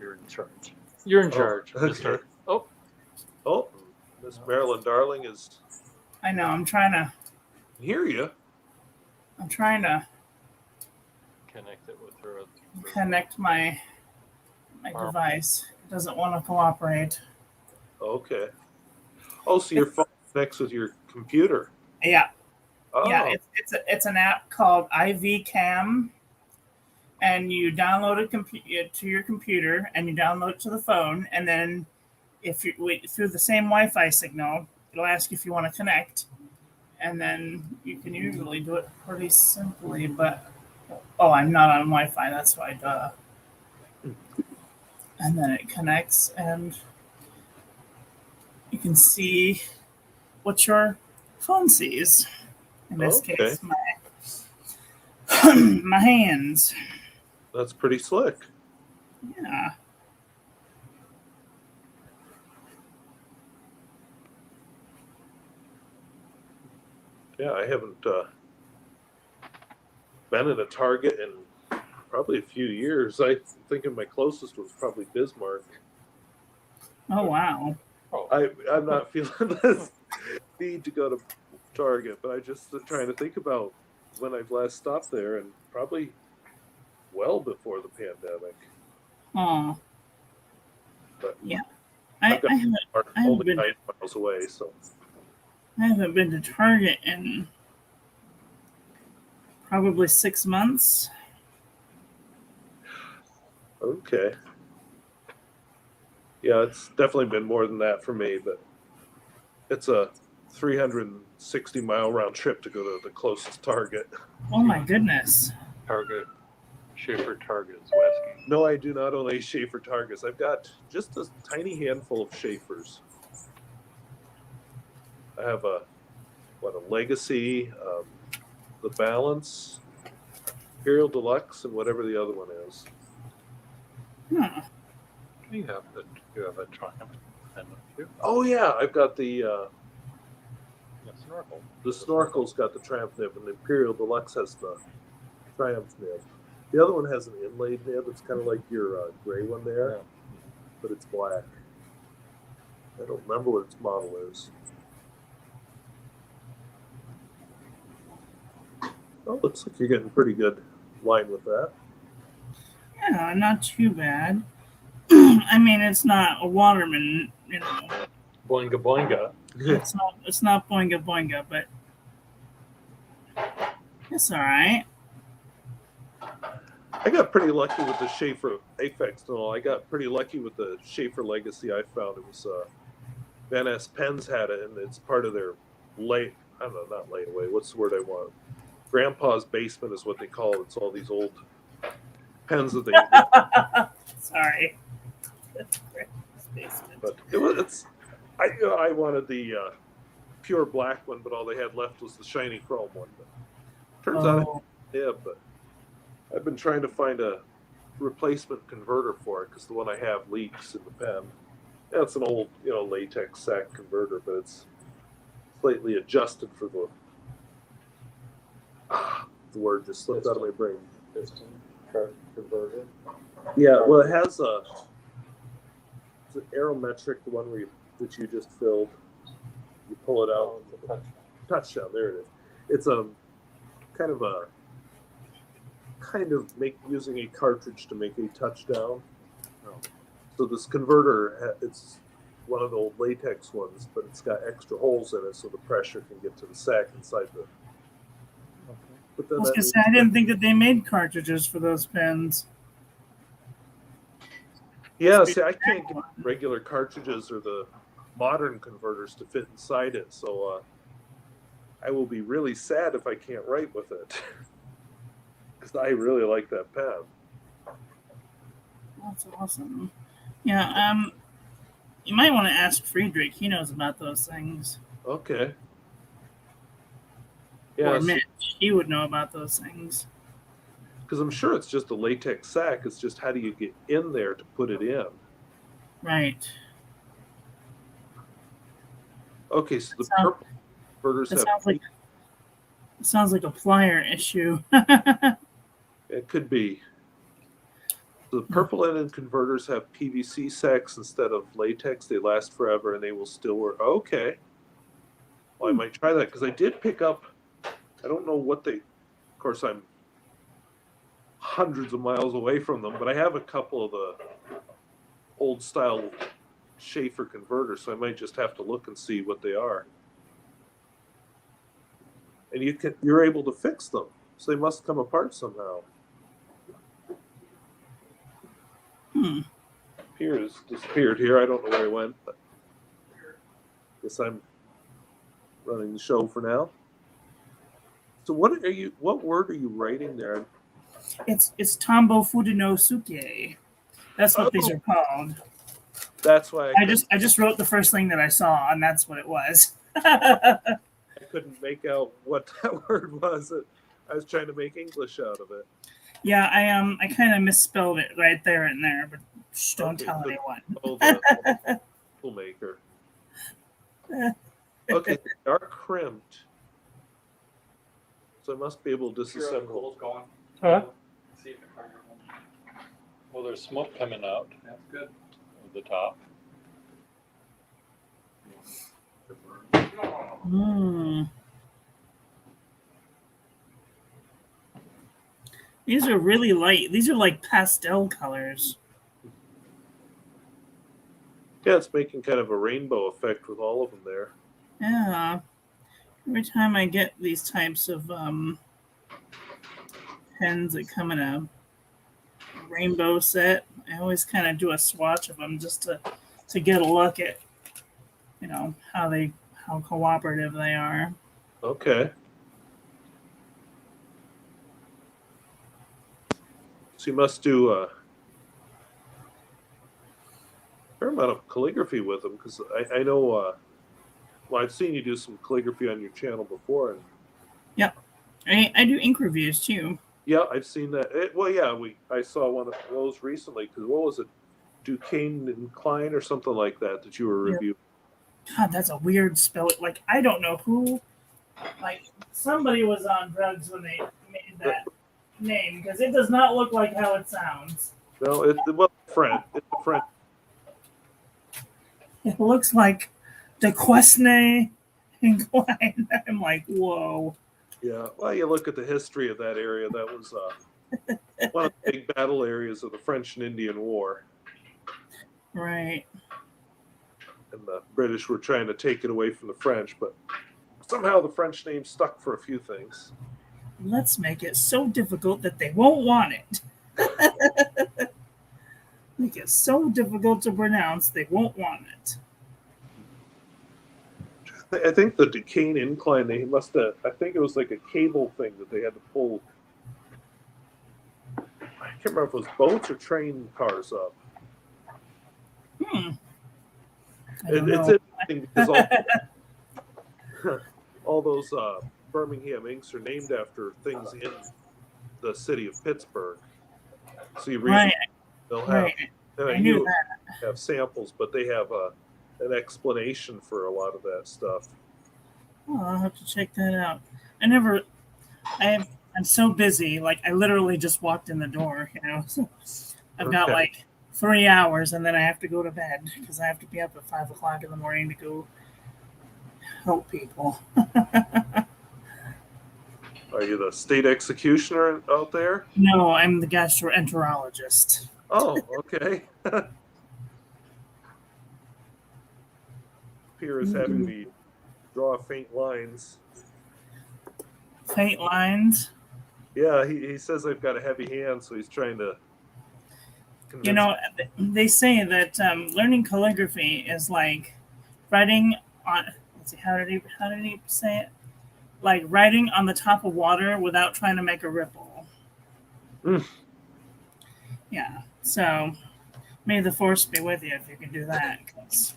You're in charge. You're in Oh, charge, okay. Mr. Oh, Oh, Miss Marilyn Darling is I know. I'm trying to hear you. connect it with her. connect my device. It doesn't want to cooperate. Okay. Oh, so your phone connects with your computer. Yeah. Oh, Yeah, it's an app called IV Cam, and you download it to your computer, and you download it to the phone, and then if you through the same Wi-Fi signal, it'll ask you if you want to connect, and then you can usually do it pretty simply. But I'm not on Wi-Fi, that's why. Duh. And then it connects, and you can see what your phone sees. In this okay. case, my hands. That's pretty slick. Yeah. Yeah, I haven't been in a Target in probably a few years. I think my closest was probably Bismarck. Oh wow. I'm not feeling this need to go to Target, but I just trying to think about when I've last stopped there, and probably well before the pandemic. Oh. But Yeah. I've got I haven't only been 9 miles away, so I haven't been to Target in probably 6 months. okay. Yeah, it's definitely been more than that for me, but it's a 360-mile round trip to go to the closest Target. Oh my goodness. Target, Schaefer Target is waski. No, I do not own a Schaefer Targets. I've got just a tiny handful of Schaefers. I have a Legacy, the Balance, Imperial Deluxe, and whatever the other one is. Huh. You have a Triumph and a few. Oh yeah, I've got the Snorkel. The Snorkel's got the Triumph nib, and the Imperial Deluxe has the Triumph nib. The other one has an inlaid nib. It's kind of like your gray one there, Yeah. but it's black. I don't remember what its model is. Oh, looks like you're getting pretty good line with that. Yeah, not too bad. I mean, it's not a Waterman, you know. Boinga boinga. It's not boinga boinga, but it's all right. I got pretty lucky with the Schaefer Apex and all. I got pretty lucky with the Schaefer Legacy I found. It was Van S. Pens had it, and it's part of their I don't know, not layaway. What's the word I want? Grandpa's basement is what they call it. It's all these old pens that they. Sorry. But I wanted the pure black one, but all they had left was the shiny chrome one. But turns out, but I've been trying to find a replacement converter for it because the one I have leaks in the pen. Yeah, it's an old, latex sack converter, but it's slightly adjusted for the word just slipped out of my brain. Piston converter. Yeah, well, it has it's an aerometric, the one that you just filled. You pull it out. Touchdown. There it is. It's using a cartridge to make a touchdown. So this converter, it's one of the old latex ones, but it's got extra holes in it, so the pressure can get to the sack inside the. But then I didn't think that they made cartridges for those pens. Yeah, see, I can't get regular cartridges or the modern converters to fit inside it, so I will be really sad if I can't write with it. Because I really like that pen. That's awesome. Yeah, you might want to ask Friedrich. He knows about those things. Okay. Yeah, or Mitch. He would know about those things. Because I'm sure it's just a latex sack. It's just how do you get in there to put it in? Right. Okay, so the purple converters have. It sounds like a plier issue. It could be. The purple ended converters have PVC sacks instead of latex. They last forever and they will still work. Okay. Well, I might try that because I did pick up. I don't know what they. Of course, I'm hundreds of miles away from them, but I have a couple of the old style Schaefer converters, so I might just have to look and see what they are. And you're able to fix them, so they must come apart somehow. Piers disappeared here. I don't know where he went, but guess I'm running the show for now. So what word are you writing there? It's Tambo Fudino Suke. That's what these are called. That's why I just wrote the first thing that I saw, and that's what it was. I couldn't make out what that word was. I was trying to make English out of it. Yeah, I kind of misspelled it right there and there, but don't tell anyone. The filmmaker. Okay, they are crimped, so I must be able to disassemble. Huh? See if the car's Well, there's smoke coming out That's good. of the top. These are really light. These are like pastel colors. Yeah, it's making kind of a rainbow effect with all of them there. Yeah. Every time I get these types of pens that come in a rainbow set, I always kind of do a swatch of them just to get a look at, how cooperative they are. Okay. So you must do a fair amount of calligraphy with them, because I know. Well, I've seen you do some calligraphy on your channel before, and yep, I do ink reviews too. Yeah, I've seen that. I saw one of those recently. Because what was it, Duquesne and Klein or something like that you were reviewing? God, that's a weird spell. Like, I don't know who. Like, somebody was on drugs when they made that name, because it does not look like how it sounds. No, it's a friend. It looks like Duquesne and Klein. I'm like, whoa. Yeah, well, you look at the history of that area. That was one of the big battle areas of the French and Indian War, Right. and the British were trying to take it away from the French, but somehow the French name stuck for a few things. Let's make it so difficult that they won't want it. Make it so difficult to pronounce they won't want it. I think the Duquesne Incline, they must have, I think it was like a cable thing that they had to pull. I can't remember if it was boats or train cars up. I It's don't know. interesting because all those Birmingham Inks are named after things in the city of Pittsburgh. So you read, Right. they'll have, Right. and I knew that. have samples, but they have an explanation for a lot of that stuff. Oh, I'll have to check that out. I'm so busy. Like, I literally just walked in the door, you know. So I've got Okay. like 3 hours and then I have to go to bed because I have to be up at 5 o'clock in the morning to go help people. Are you the state executioner out there? No, I'm the gastroenterologist. Oh, okay. Here is having me draw faint lines. Faint lines. Yeah, he says I've got a heavy hand, so he's trying to convince You know, they say that learning calligraphy is like writing on. Let's see, how did he say it? Like writing on the top of water without trying to make a ripple. Mm. Yeah. So, may the force be with you if you can do that. 'Cause,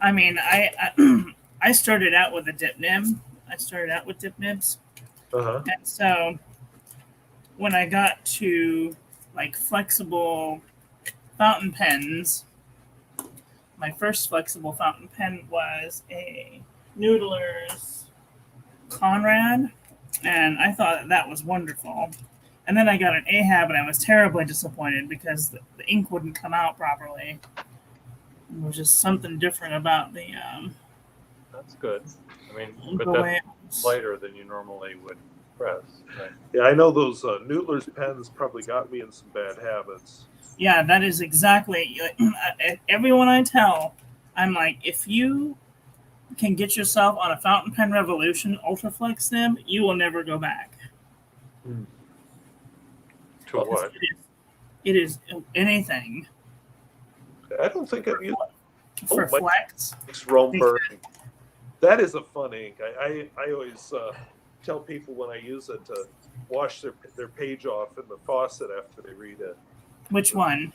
I mean, I started out with a dip nib. I started out with dip nibs, Uh-huh. and so when I got to like flexible fountain pens, my first flexible fountain pen was a Noodler's Conrad, and I thought that was wonderful. And then I got an Ahab, and I was terribly disappointed because the ink wouldn't come out properly. There was just something different about the That's good. I mean, but way it that's was. lighter than you normally would press. Right? Yeah, I know those Noodler's pens probably got me in some bad habits. Yeah, that is exactly. Everyone I tell, I'm like, if you can get yourself on a fountain pen revolution ultraflex nib, you will never go back. To what? It is anything I don't think I've used for my- flex. Rome burning. That is a fun ink. I always tell people when I use it to wash their page off in the faucet after they read it. Which one?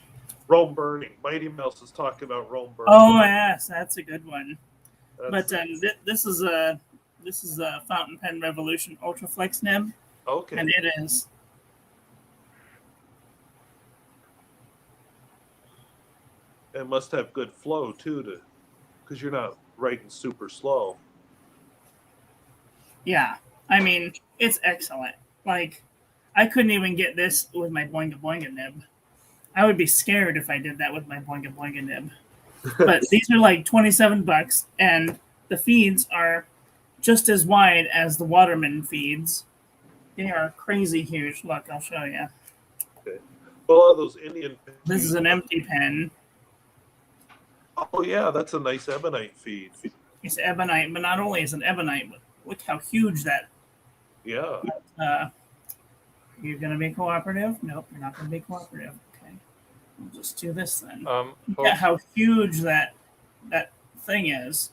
Rome burning. Mighty Mouse is talking about Rome burning. Oh yes, that's a good one. That's- But this is a fountain pen revolution ultraflex nib, okay. and it is. It must have good flow too, because you're not writing super slow. Yeah, I mean it's excellent. Like I couldn't even get this with my Boinga Boinga nib. I would be scared if I did that with my Boinga Boinga nib. But these are like $27, and the feeds are just as wide as the Waterman feeds. They are crazy huge. Look, I'll show you. A lot of those Indian. This is an empty pen. Oh yeah, that's a nice ebonite feed. It's ebonite, but not only is it ebonite, but look how huge that. Yeah. You're going to be cooperative? Nope, you're not going to be cooperative. Okay, we'll just do this then. Look Folks, at how huge that thing is.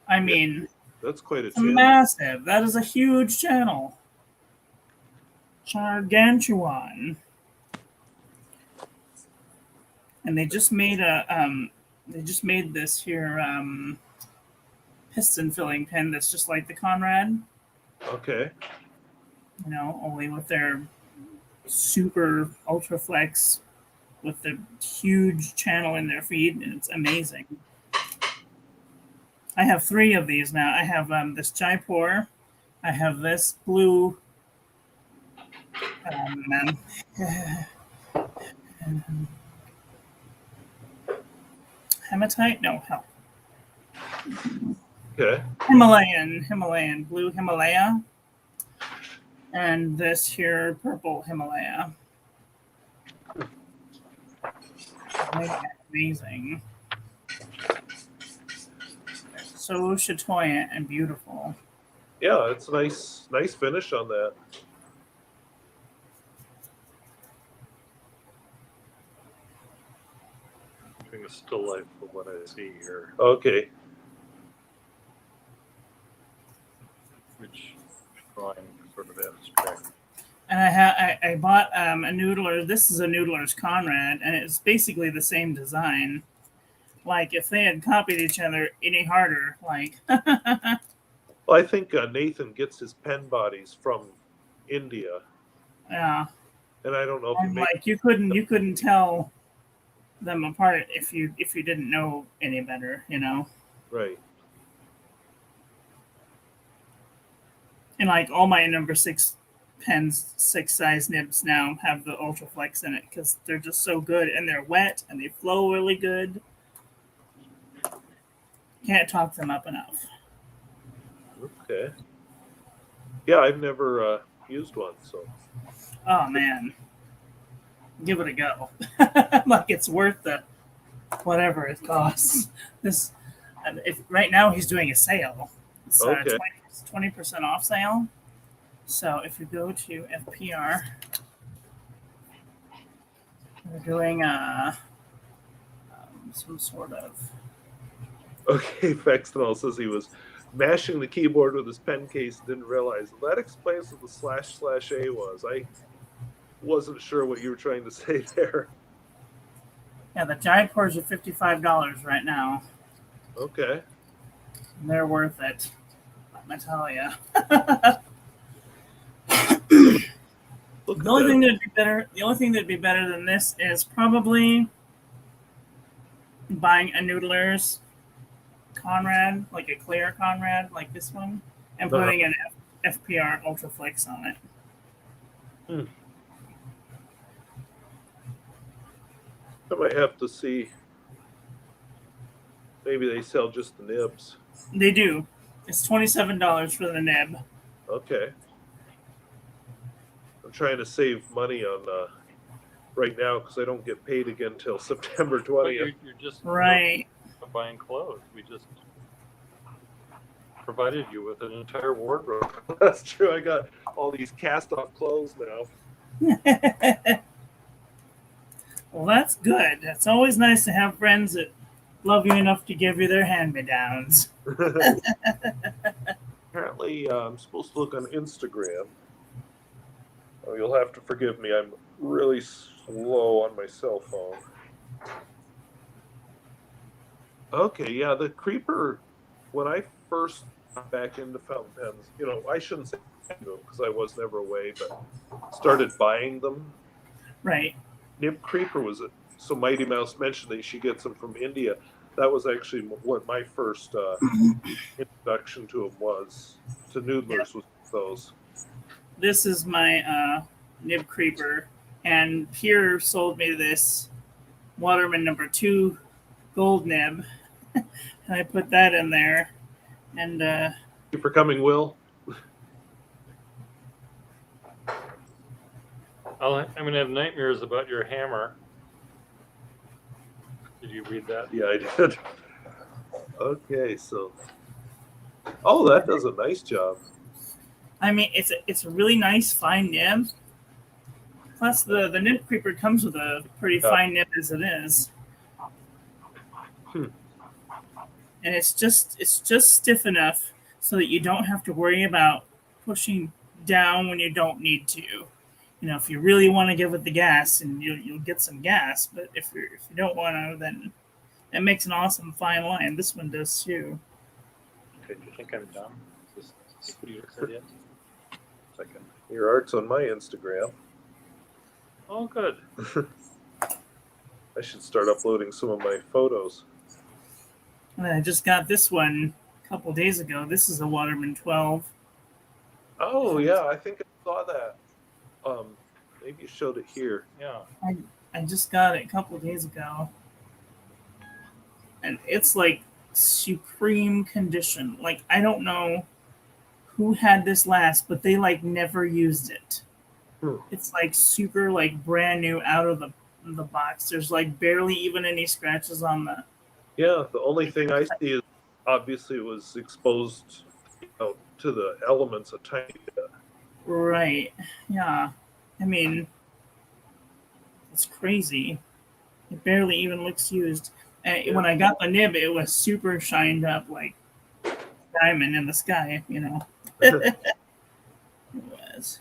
I mean, That's quite a it's channel. massive. That is a huge channel. Gargantuan. And they just made this here piston filling pen that's just like the Conrad, Okay. you know, only with their super ultraflex with the huge channel in their feed, and it's amazing. I have 3 of these now. I have this Jaipur, I have this blue hematite? No, hell. Okay. Himalayan, blue Himalaya. And this here, purple Himalaya. Amazing. So chatoyant and beautiful. Yeah, it's nice finish on that. Doing a still life of what I see here, Okay. which drawing sort of abstract. And I bought a noodler. This is a Noodler's Conrad, and it's basically the same design. Like if they had copied each other any harder, like Well, I think Nathan gets his pen bodies from India, yeah. and I don't know if he And makes. like you couldn't tell them apart if you didn't know any better, you know. Right. And like all my number 6 pens, 6 size nibs now have the Ultra Flex in it because they're just so good and they're wet and they flow really good. Can't talk them up enough. Okay. Yeah, I've never used one, so. Oh man, give it a go. Like it's worth the whatever it costs. This, if right now he's doing a sale, it's Okay. 20% off sale. So if you go to FPR, they're doing some sort of. Okay, Fextonal says he was mashing the keyboard with his pen case, didn't realize. That explains what the //A was. I wasn't sure what you were trying to say there. Yeah, the Jaipurs are $55 right now. Okay. They're worth it. I tell you. Look The at only that. thing that'd be better than this is probably buying a Noodler's Conrad, like a clear Conrad, like this one, and putting an FPR Ultra Flex on it. I might have to see. Maybe they sell just the nibs. They do. It's $27 for the nib. Okay. I'm trying to save money on right now because I don't get paid again until September But 20th. you're just Right. buying clothes. We just provided you with an entire wardrobe. That's true. I got all these cast-off clothes now. Well, that's good. It's always nice to have friends that love you enough to give you their hand-me-downs. Apparently, I'm supposed to look on Instagram. Oh, you'll have to forgive me. I'm really slow on my cell phone. Okay, yeah, the Creeper, when I first got back into fountain pens, I shouldn't say because I was never away, but started buying them. Right. Nib Creeper was it. So Mighty Mouse mentioned that she gets them from India. That was actually what my first introduction to them was. To Noodlers was those. This is my nib creeper, and Pierre sold me this Waterman number 2 gold nib, and I put that in there. And Thank you for coming, Will. I'm going to have nightmares about your hammer. Did you read that? Yeah, I did. Okay, so. Oh, that does a nice job. I mean, it's a really nice fine nib. Plus, the nib creeper comes with a pretty fine nib as it is. And it's just stiff enough so that you don't have to worry about pushing down when you don't need to. If you really want to give it the gas, and you'll get some gas. But if you don't want to, then it makes an awesome fine line. This one does too. Okay, do you think I'm done? Is this computer said yet? Second. Your art's on my Instagram. Oh, good. I should start uploading some of my photos. And I just got this one a couple days ago. This is a Waterman 12. Oh yeah, I think I saw that. Maybe you showed it here. Yeah. I just got it a couple days ago. And it's like supreme condition. Like, I don't know who had this last, but they like never used it. Hmm. It's like super like brand new out of the box. There's like barely even any scratches on the. Yeah, the only thing I see is obviously it was exposed, to the elements a tiny bit. Right. Yeah. I mean, it's crazy. It barely even looks used. And Yeah. when I got the nib, it was super shined up like diamond in the sky, you know. It was.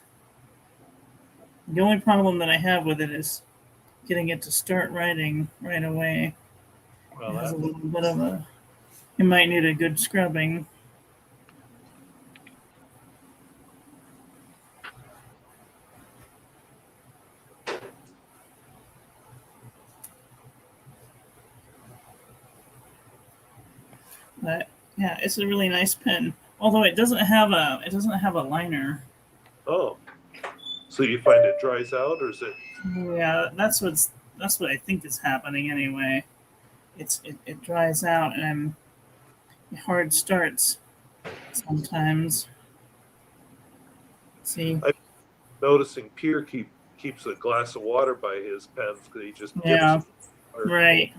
The only problem that I have with it is getting it to start writing right away. Well, It has a that's, little bit of a. It might need a good scrubbing. But yeah, it's a really nice pen. Although it doesn't have a liner. Oh, so you find it dries out, or is it? Yeah, that's what I think is happening anyway. It dries out and hard starts sometimes. See, I'm noticing Pierre keeps a glass of water by his pens because he just dips yeah, it in water. right.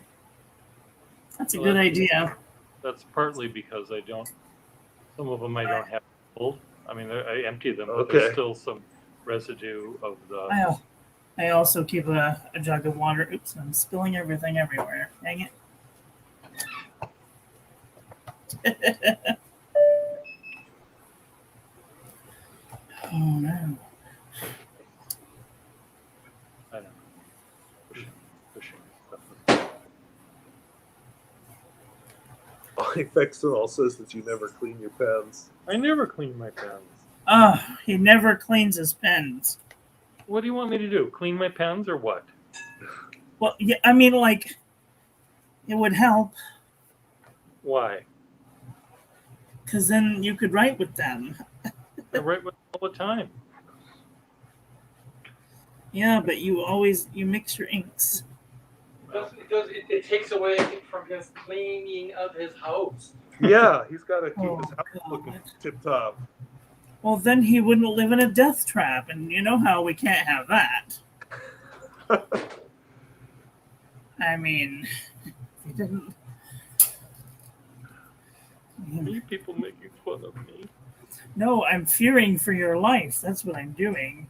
That's a Well, good idea. that's partly because some of them I don't have full. I mean, I empty them, but Okay. there's still some residue of the. I also keep a jug of water. Oops, I'm spilling everything everywhere. Dang it. Oh no. I don't know, pushing stuff. Fexenol says that you never clean your pens. I never clean my pens. Oh, he never cleans his pens. What do you want me to do? Clean my pens or what? Well, yeah, I mean, like, it would help Why? because then you could write with them. I write with them all the time. Yeah, but you mix your inks. It takes away from his cleaning of his house. Yeah, he's got to keep Oh, his house looking God. tip top. Well, then he wouldn't live in a death trap, and you know how we can't have that. I mean, he didn't. You people making fun of me. No, I'm fearing for your life. That's what I'm doing.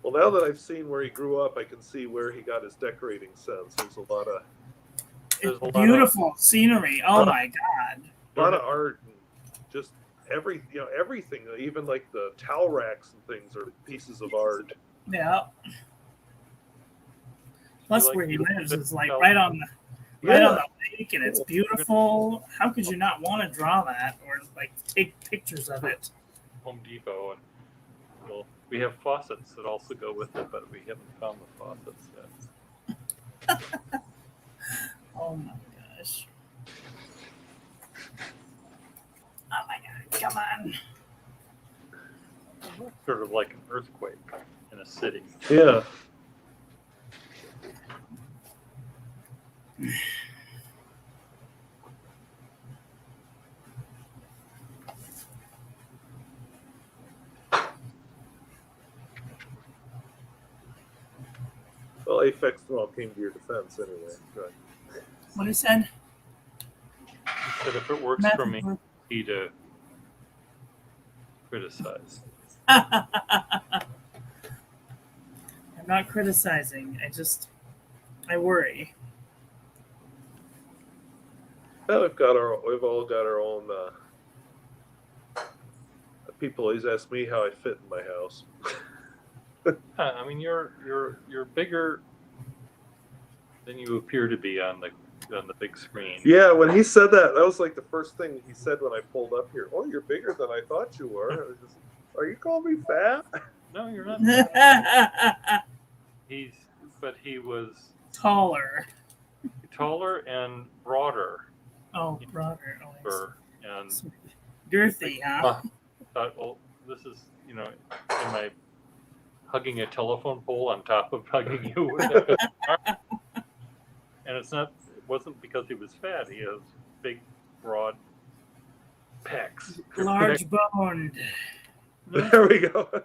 Well, now that I've seen where he grew up, I can see where he got his decorating sense. There's a lot of Beautiful scenery. Oh my God. art and just everything. Even like the towel racks and things are pieces of art. Yeah. Plus, like where he the- lives the- is like right on the lake, and it's Cool. beautiful. How could you not want to draw that or like take pictures of it? Home Depot, and well, we have faucets that also go with it, but we haven't found the faucets yet. Oh my gosh. Oh my God. Come on. Sort of like an earthquake in a city. Yeah. Well, Apex came to your defense anyway. Right. What he said? He said if it works for me, he to criticize. I'm not criticizing. I worry. Well, we've all got our own. People always ask me how I fit in my house. I mean, you're bigger than you appear to be on the big screen. Yeah, when he said that was like the first thing he said when I pulled up here. Oh, you're bigger than I thought you were. I was just, are you calling me fat? No, you're not. He was Taller. taller and broader. Oh, broader. Oh, And girthy, huh? thought, well, this is, am I hugging a telephone pole on top of hugging you? And it wasn't because he was fat. He has big, broad Pecs. Large boned. There we go. I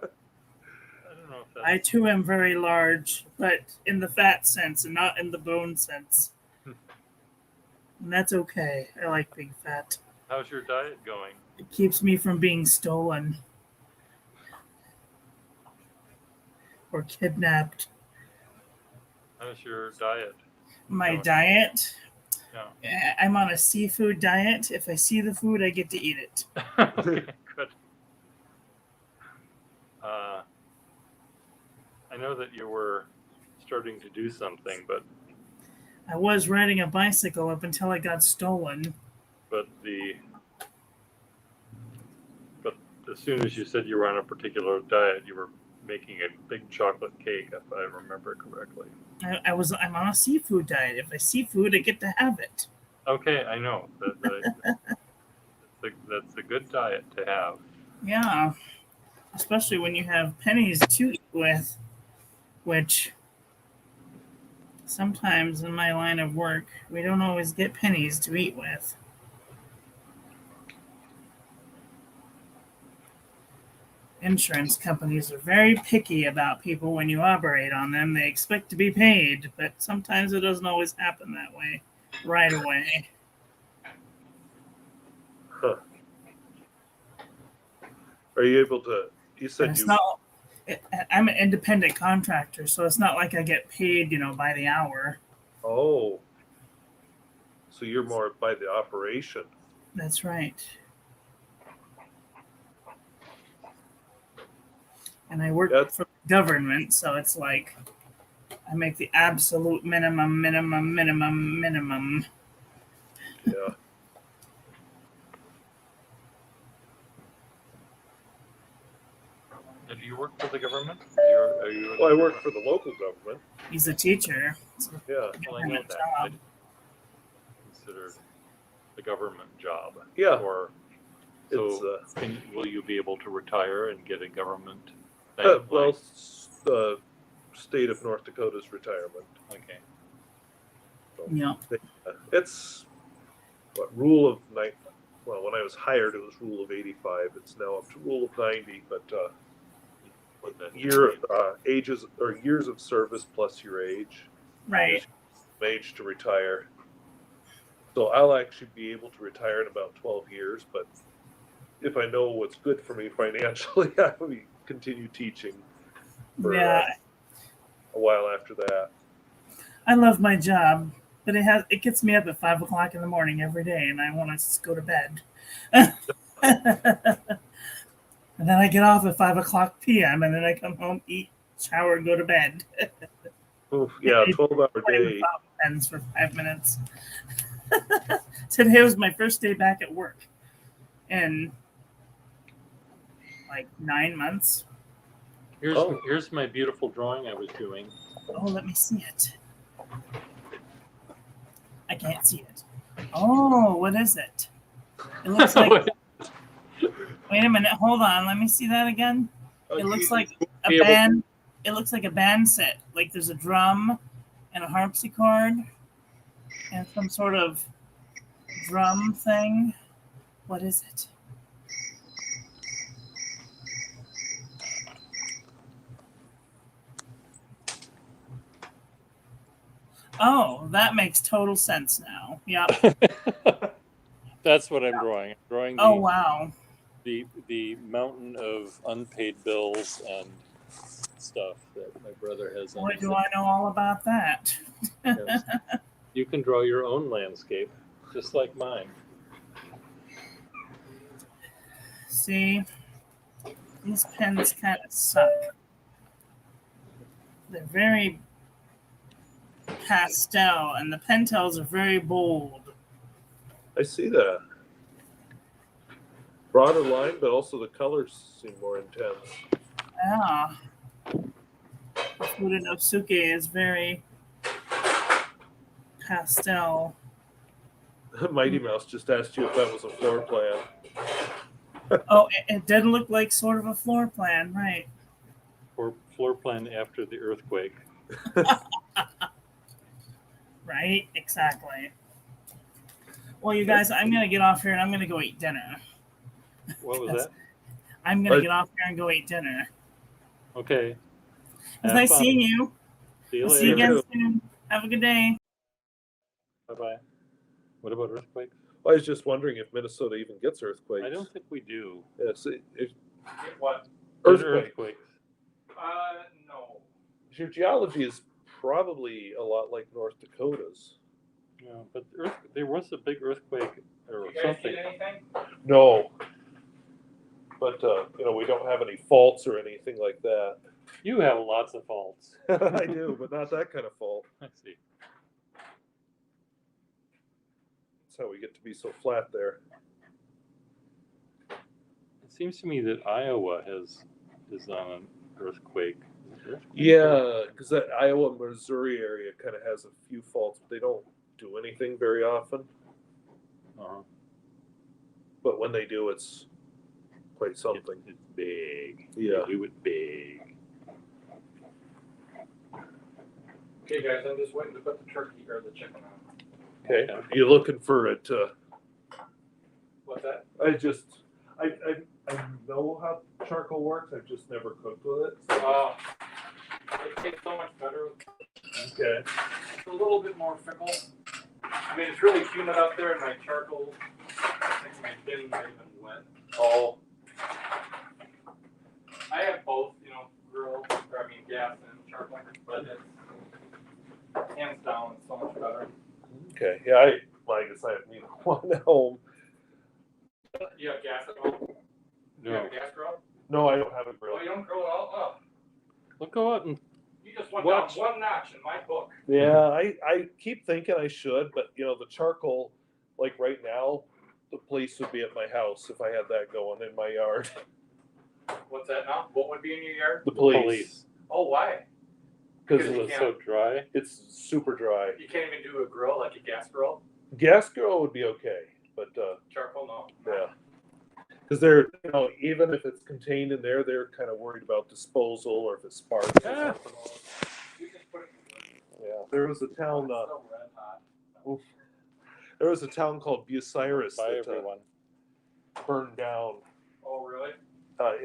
don't know if that's. I too am very large, but in the fat sense and not in the bone sense. And that's okay. I like being fat. How's your diet going? It keeps me from being stolen or kidnapped. How's your diet? My going? diet, Yeah. I'm on a seafood diet. If I see the food, I get to eat it. Okay, good. I know that you were starting to do something, but I was riding a bicycle up until I got stolen. but as soon as you said you were on a particular diet, you were making a big chocolate cake, if I remember correctly. I'm on a seafood diet. If I see food, I get to have it. Okay, I know that's a good diet to have. Yeah, especially when you have pennies to eat with, which sometimes in my line of work, we don't always get pennies to eat with. Insurance companies are very picky about people when you operate on them. They expect to be paid, but sometimes it doesn't always happen that way right away. Huh. Are you able to? You And said it's you. not. I'm an independent contractor, so it's not like I get paid, by the hour. Oh. So you're more by the operation. That's right. And I work for the government, so it's like I make the absolute minimum. Yeah. Do you work for the government? Are you Well, I work for the local government. He's a teacher. Yeah. Well, I know that. I consider the government job. Yeah. Or It's so will you be able to retire and get a government thing? well, the state of North Dakota's retirement. Okay. So Yeah. it's what rule of 9. Well, when I was hired, it was rule of 85. It's now up to rule of 90. But ages or years of service plus your age. Right. Age to retire. So I'll actually be able to retire in about 12 years. But if I know what's good for me financially, I will continue teaching for Yeah. a while after that. I love my job, but it gets me up at 5:00 in the morning every day, and I want to go to bed. And then I get off at 5:00 p.m. and then I come home, eat, shower, and go to bed. Oof, yeah, 12-hour day. Ends for 5 minutes. Today was my first day back at work in like 9 months. Here's my beautiful drawing I was doing. Oh, let me see it. I can't see it. Oh, what is it? It looks like. Wait a minute. Hold on. Let me see that again. It looks like a band. It looks like a band set. Like there's a drum and a harpsichord and some sort of drum thing. What is it? Oh, that makes total sense now. Yep. That's what I'm drawing. I'm drawing Oh, wow. the mountain of unpaid bills and stuff that my brother has. Boy, do I know all about that. Yes. You can draw your own landscape, just like mine. See, these pens kind of suck. They're very pastel, and the Pentels are very bold. I see that. Broader line, but also the colors seem more intense. Yeah. Fudenosuke is very pastel. Mighty Mouse just asked you if that was a floor plan. Oh, it did look like sort of a floor plan, right? Or floor plan after the earthquake. Right? Exactly. Well, you guys, I'm going to get off here and I'm going to go eat dinner. What was Yes. that? I'm gonna But- get off here and go eat dinner. Okay. It was Have nice fun. seeing you. See you I'll see you later. again soon. Have a good day. Bye-bye. What about earthquakes? I was just wondering if Minnesota even gets earthquakes. I don't think we do. Yes, What? earthquake. No. Your geology is probably a lot like North Dakota's. Yeah, but there was a big earthquake or You guys something. get anything? No, but we don't have any faults or anything like that. You have lots of faults. I do, but not that kind of fault. Let's see. That's how we get to be so flat there. It seems to me that Iowa is on an earthquake. Yeah, because that Iowa, Missouri area kind of has a few faults, but they don't do anything very often. Uh-huh. But when they do, it's quite something. It's big. Yeah. We went big. Okay, guys, I'm just waiting to put the turkey or the chicken on. Okay, you're looking for it. What's that? I know how charcoal works. I've just never cooked with it. So Oh, it tastes so much better. okay. It's a little bit more fickle. I mean, it's really humid out there, and my charcoal, I think my bin might have been wet. Oh, I have both, grill, gas and charcoal, but it's hands down, it's so much better. okay. Yeah, I guess I have neither one at home. You have gas at home? You have No. a gas grill? No, I don't have a grill. Oh, you don't grill at all? Oh, Look, go out and you just went Watch. down one notch in my book. Yeah, I keep thinking I should, but the charcoal, like right now, the police would be at my house if I had that going in my yard. What's that now? What would be in your yard? The police. Oh, why? Because You it's so dry. it's super dry. You can't even do a grill, like a gas grill? Gas grill would be okay, but Charcoal, no. yeah. Because they're, even if it's contained in there, they're kind of worried about disposal or if it sparks or Ah. something. You just put it in the Yeah, there was a town. It's still red hot. There was a town called Bucyrus Bye, that everyone. burned down. Oh, really? It